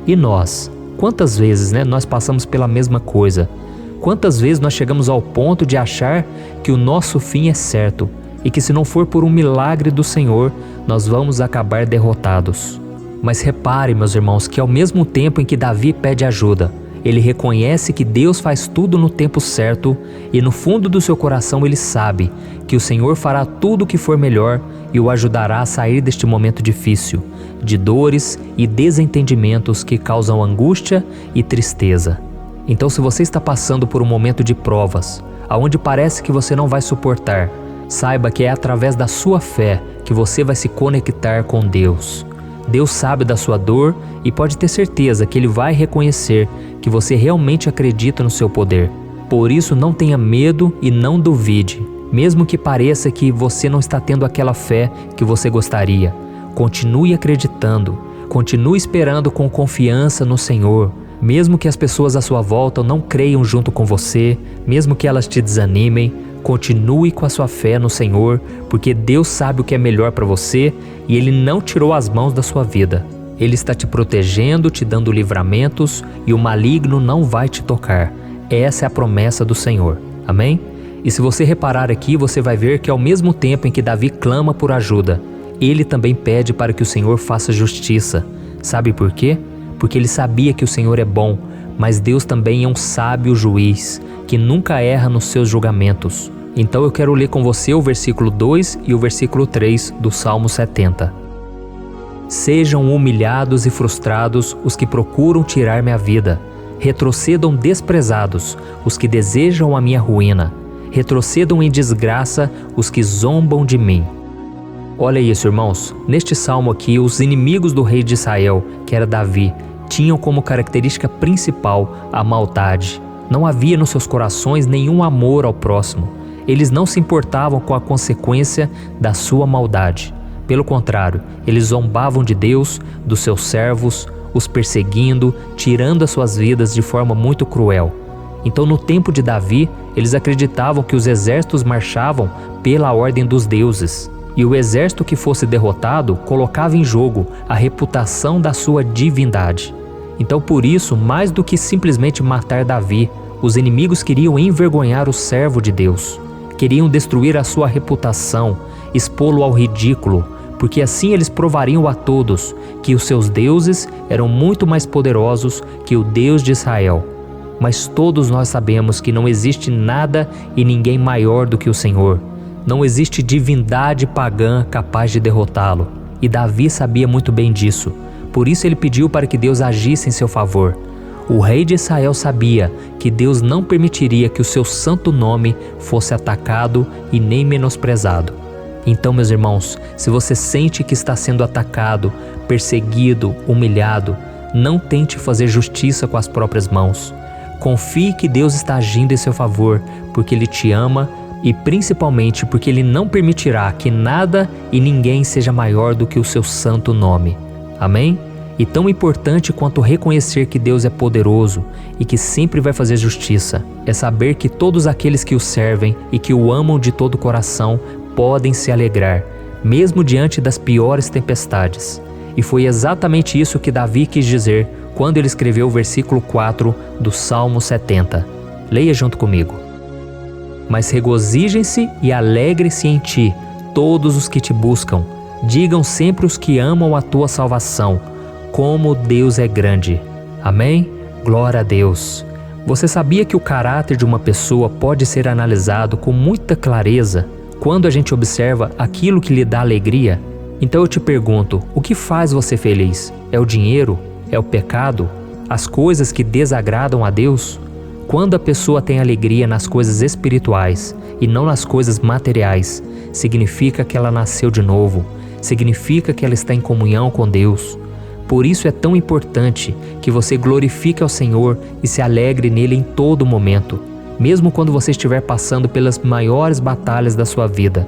S1: E nós? Quantas vezes nós passamos pela mesma coisa? Quantas vezes nós chegamos ao ponto de achar que o nosso fim é certo e que se não for por um milagre do Senhor, nós vamos acabar derrotados? Mas repare, meus irmãos, que ao mesmo tempo em que Davi pede ajuda, ele reconhece que Deus faz tudo no tempo certo e no fundo do seu coração ele sabe que o Senhor fará tudo o que for melhor e o ajudará a sair deste momento difícil, de dores e desentendimentos que causam angústia e tristeza. Então, se você está passando por um momento de provas, aonde parece que você não vai suportar, saiba que é através da sua fé que você vai se conectar com Deus. Deus sabe da sua dor e pode ter certeza que Ele vai reconhecer que você realmente acredita no seu poder. Por isso, não tenha medo e não duvide, mesmo que pareça que você não está tendo aquela fé que você gostaria. Continue acreditando, continue esperando com confiança no Senhor. Mesmo que as pessoas à sua volta não creiam junto com você, mesmo que elas te desanimem, continue com a sua fé no Senhor, porque Deus sabe o que é melhor para você e Ele não tirou as mãos da sua vida. Ele está te protegendo, te dando livramentos e o maligno não vai te tocar. Essa é a promessa do Senhor. Amém? E se você reparar aqui, você vai ver que ao mesmo tempo em que Davi clama por ajuda, ele também pede para que o Senhor faça justiça. Sabe por quê? Porque ele sabia que o Senhor é bom, mas Deus também é um sábio juiz, que nunca erra nos seus julgamentos. Então eu quero ler com você o versículo 2 e o versículo 3 do Salmo 70. Sejam humilhados e frustrados os que procuram tirar-me a vida. Retrocedam desprezados os que desejam a minha ruína. Retrocedam em desgraça os que zombam de mim. Olha isso, irmãos. Neste salmo aqui, os inimigos do rei de Israel, que era Davi, tinham como característica principal a maldade. Não havia nos seus corações nenhum amor ao próximo. Eles não se importavam com a consequência da sua maldade. Pelo contrário, eles zombavam de Deus, dos seus servos, os perseguindo, tirando as suas vidas de forma muito cruel. Então, no tempo de Davi, eles acreditavam que os exércitos marchavam pela ordem dos deuses. E o exército que fosse derrotado colocava em jogo a reputação da sua divindade. Então, por isso, mais do que simplesmente matar Davi, os inimigos queriam envergonhar o servo de Deus. Queriam destruir a sua reputação, expô-lo ao ridículo, porque assim eles provariam a todos que os seus deuses eram muito mais poderosos que o Deus de Israel. Mas todos nós sabemos que não existe nada e ninguém maior do que o Senhor. Não existe divindade pagã capaz de derrotá-lo. E Davi sabia muito bem disso. Por isso ele pediu para que Deus agisse em seu favor. O rei de Israel sabia que Deus não permitiria que o seu santo nome fosse atacado e nem menosprezado. Então, meus irmãos, se você sente que está sendo atacado, perseguido, humilhado, não tente fazer justiça com as próprias mãos. Confie que Deus está agindo em seu favor, porque Ele te ama e principalmente porque Ele não permitirá que nada e ninguém seja maior do que o seu santo nome. Amém? E tão importante quanto reconhecer que Deus é poderoso e que sempre vai fazer justiça, é saber que todos aqueles que o servem e que o amam de todo o coração podem se alegrar, mesmo diante das piores tempestades. E foi exatamente isso que Davi quis dizer quando ele escreveu o versículo 4 do Salmo 70. Leia junto comigo. Mas regozijem-se e alegrem-se em ti, todos os que te buscam. Digam sempre os que amam a tua salvação, como Deus é grande. Amém? Glória a Deus. Você sabia que o caráter de uma pessoa pode ser analisado com muita clareza quando a gente observa aquilo que lhe dá alegria? Então eu te pergunto, o que faz você feliz? É o dinheiro? É o pecado? As coisas que desagradam a Deus? Quando a pessoa tem alegria nas coisas espirituais e não nas coisas materiais, significa que ela nasceu de novo, significa que ela está em comunhão com Deus. Por isso é tão importante que você glorifique ao Senhor e se alegre nele em todo momento, mesmo quando você estiver passando pelas maiores batalhas da sua vida.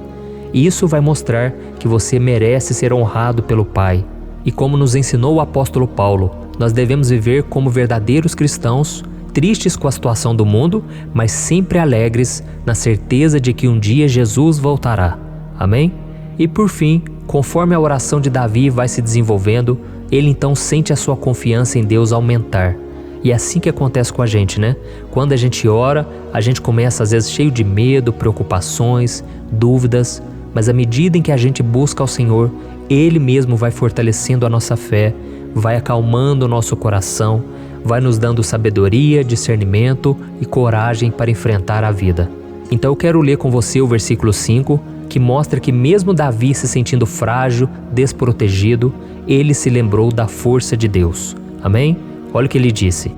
S1: Isso vai mostrar que você merece ser honrado pelo Pai. E como nos ensinou o apóstolo Paulo, nós devemos viver como verdadeiros cristãos, tristes com a situação do mundo, mas sempre alegres na certeza de que um dia Jesus voltará. Amém? E por fim, conforme a oração de Davi vai se desenvolvendo, ele então sente a sua confiança em Deus aumentar. E é assim que acontece com a gente, né? Quando a gente ora, a gente começa às vezes cheio de medo, preocupações, dúvidas, mas à medida em que a gente busca ao Senhor, Ele mesmo vai fortalecendo a nossa fé, vai acalmando o nosso coração, vai nos dando sabedoria, discernimento e coragem para enfrentar a vida. Então eu quero ler com você o versículo 5, que mostra que mesmo Davi se sentindo frágil, desprotegido, ele se lembrou da força de Deus. Amém? Olha o que ele disse.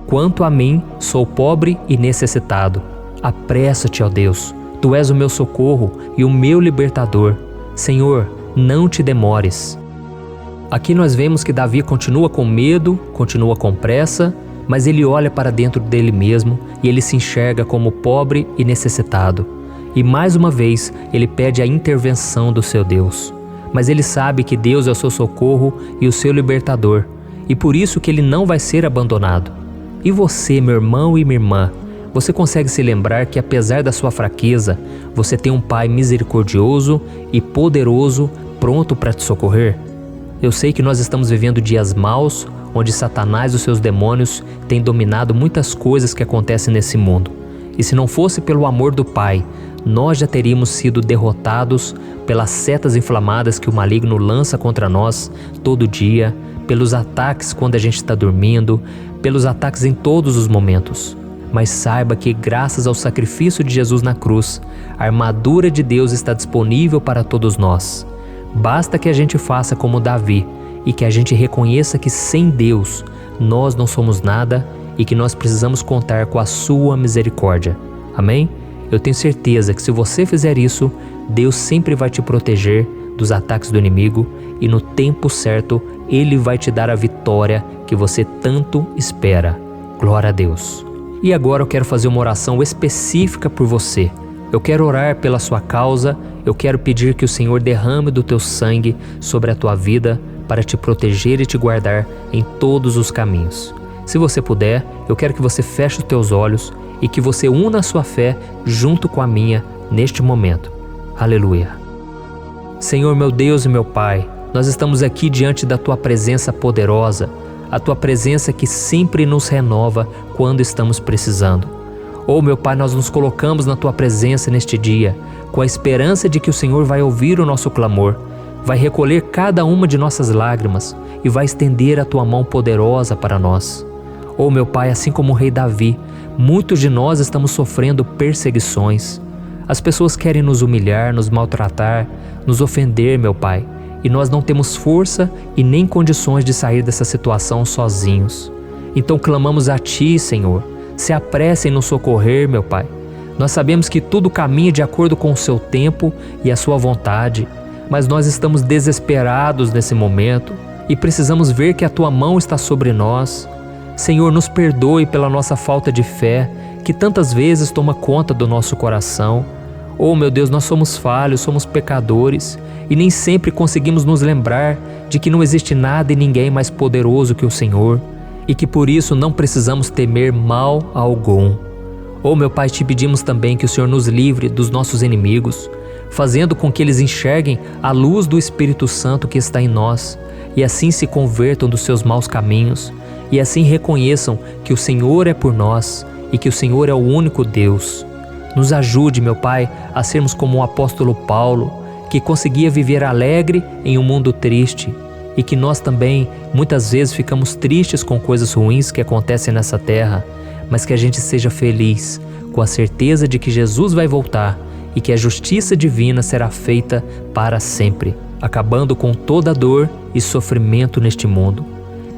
S1: Quanto a mim, sou pobre e necessitado. Apressa-te, ó Deus. Tu és o meu socorro e o meu libertador. Senhor, não te demores. Aqui nós vemos que Davi continua com medo, continua com pressa, mas ele olha para dentro dele mesmo e ele se enxerga como pobre e necessitado. E mais uma vez ele pede a intervenção do seu Deus. Mas ele sabe que Deus é o seu socorro e o seu libertador, e por isso que ele não vai ser abandonado. E você, meu irmão e minha irmã, você consegue se lembrar que apesar da sua fraqueza, você tem um Pai misericordioso e poderoso pronto para te socorrer? Eu sei que nós estamos vivendo dias maus, onde Satanás e os seus demônios têm dominado muitas coisas que acontecem nesse mundo. E se não fosse pelo amor do Pai, nós já teríamos sido derrotados pelas setas inflamadas que o maligno lança contra nós todo dia, pelos ataques quando a gente está dormindo, pelos ataques em todos os momentos. Mas saiba que graças ao sacrifício de Jesus na cruz, a armadura de Deus está disponível para todos nós. Basta que a gente faça como Davi e que a gente reconheça que sem Deus nós não somos nada e que nós precisamos contar com a sua misericórdia. Amém? Eu tenho certeza que se você fizer isso, Deus sempre vai te proteger dos ataques do inimigo e no tempo certo Ele vai te dar a vitória que você tanto espera. Glória a Deus. E agora eu quero fazer uma oração específica por você. Eu quero orar pela sua causa, eu quero pedir que o Senhor derrame do teu sangue sobre a tua vida para te proteger e te guardar em todos os caminhos. Se você puder, eu quero que você feche os teus olhos e que você una a sua fé junto com a minha neste momento. Aleluia. Senhor, meu Deus e meu Pai, nós estamos aqui diante da Tua presença poderosa, a Tua presença que sempre nos renova quando estamos precisando. Oh, meu Pai, nós nos colocamos na Tua presença neste dia, com a esperança de que o Senhor vai ouvir o nosso clamor, vai recolher cada uma de nossas lágrimas e vai estender a Tua mão poderosa para nós. Oh, meu Pai, assim como o rei Davi, muitos de nós estamos sofrendo perseguições. As pessoas querem nos humilhar, nos maltratar, nos ofender, meu Pai, e nós não temos força e nem condições de sair dessa situação sozinhos. Então clamamos a Ti, Senhor, se apresse em nos socorrer, meu Pai. Nós sabemos que tudo caminha de acordo com o Seu tempo e a Sua vontade, mas nós estamos desesperados nesse momento e precisamos ver que a Tua mão está sobre nós. Senhor, nos perdoe pela nossa falta de fé, que tantas vezes toma conta do nosso coração. Oh, meu Deus, nós somos falhos, somos pecadores e nem sempre conseguimos nos lembrar de que não existe nada e ninguém mais poderoso que o Senhor e que por isso não precisamos temer mal algum. Oh, meu Pai, te pedimos também que o Senhor nos livre dos nossos inimigos, fazendo com que eles enxerguem a luz do Espírito Santo que está em nós e assim se convertam dos seus maus caminhos e assim reconheçam que o Senhor é por nós e que o Senhor é o único Deus. Nos ajude, meu Pai, a sermos como o apóstolo Paulo, que conseguia viver alegre em um mundo triste, e que nós também, muitas vezes, ficamos tristes com coisas ruins que acontecem nessa terra, mas que a gente seja feliz, com a certeza de que Jesus vai voltar e que a justiça divina será feita para sempre, acabando com toda dor e sofrimento neste mundo.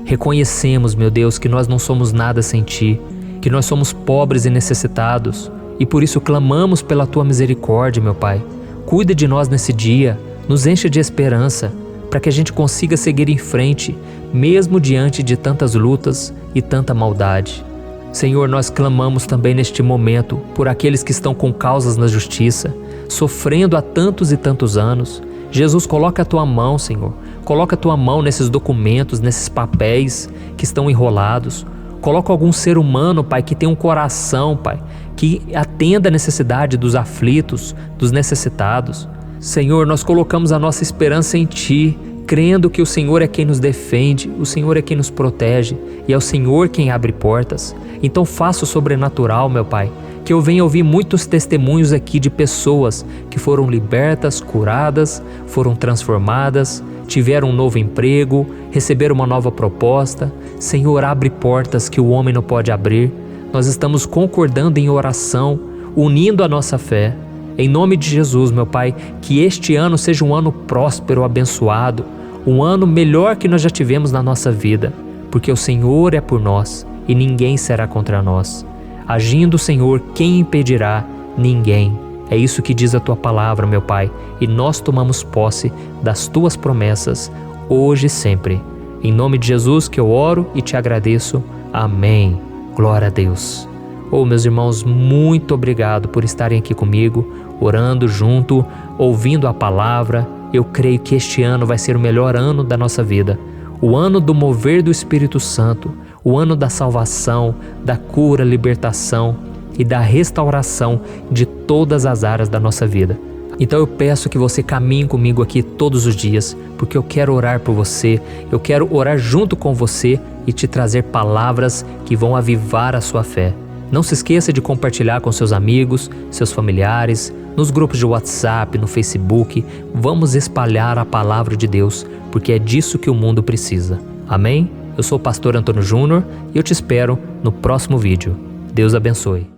S1: Reconhecemos, meu Deus, que nós não somos nada sem Ti, que nós somos pobres e necessitados, e por isso clamamos pela Tua misericórdia, meu Pai. Cuida de nós nesse dia, nos encha de esperança, para que a gente consiga seguir em frente, mesmo diante de tantas lutas e tanta maldade. Senhor, nós clamamos também neste momento por aqueles que estão com causas na justiça, sofrendo há tantos e tantos anos. Jesus, coloca a Tua mão, Senhor. Coloca a Tua mão nesses documentos, nesses papéis que estão enrolados. Coloca algum ser humano, Pai, que tem um coração, Pai, que atenda a necessidade dos aflitos, dos necessitados. Senhor, nós colocamos a nossa esperança em Ti, crendo que o Senhor é quem nos defende, o Senhor é quem nos protege e é o Senhor quem abre portas. Então faça o sobrenatural, meu Pai, que eu venha ouvir muitos testemunhos aqui de pessoas que foram libertas, curadas, foram transformadas, tiveram um novo emprego, receberam uma nova proposta. Senhor, abre portas que o homem não pode abrir. Nós estamos concordando em oração, unindo a nossa fé. Em nome de Jesus, meu Pai, que este ano seja um ano próspero, abençoado, um ano melhor que nós já tivemos na nossa vida, porque o Senhor é por nós e ninguém será contra nós. Agindo o Senhor, quem impedirá? Ninguém. É isso que diz a Tua palavra, meu Pai, e nós tomamos posse das Tuas promessas, hoje e sempre. Em nome de Jesus que eu oro e te agradeço. Amém. Glória a Deus. Oh, meus irmãos, muito obrigado por estarem aqui comigo, orando junto, ouvindo a palavra. Eu creio que este ano vai ser o melhor ano da nossa vida. O ano do mover do Espírito Santo, o ano da salvação, da cura, libertação e da restauração de todas as áreas da nossa vida. Então eu peço que você caminhe comigo aqui todos os dias, porque eu quero orar por você, eu quero orar junto com você e te trazer palavras que vão avivar a sua fé. Não se esqueça de compartilhar com seus amigos, seus familiares, nos grupos de WhatsApp, no Facebook. Vamos espalhar a palavra de Deus, porque é disso que o mundo precisa. Amém? Eu sou o pastor Antônio Júnior e eu te espero no próximo vídeo. Deus abençoe.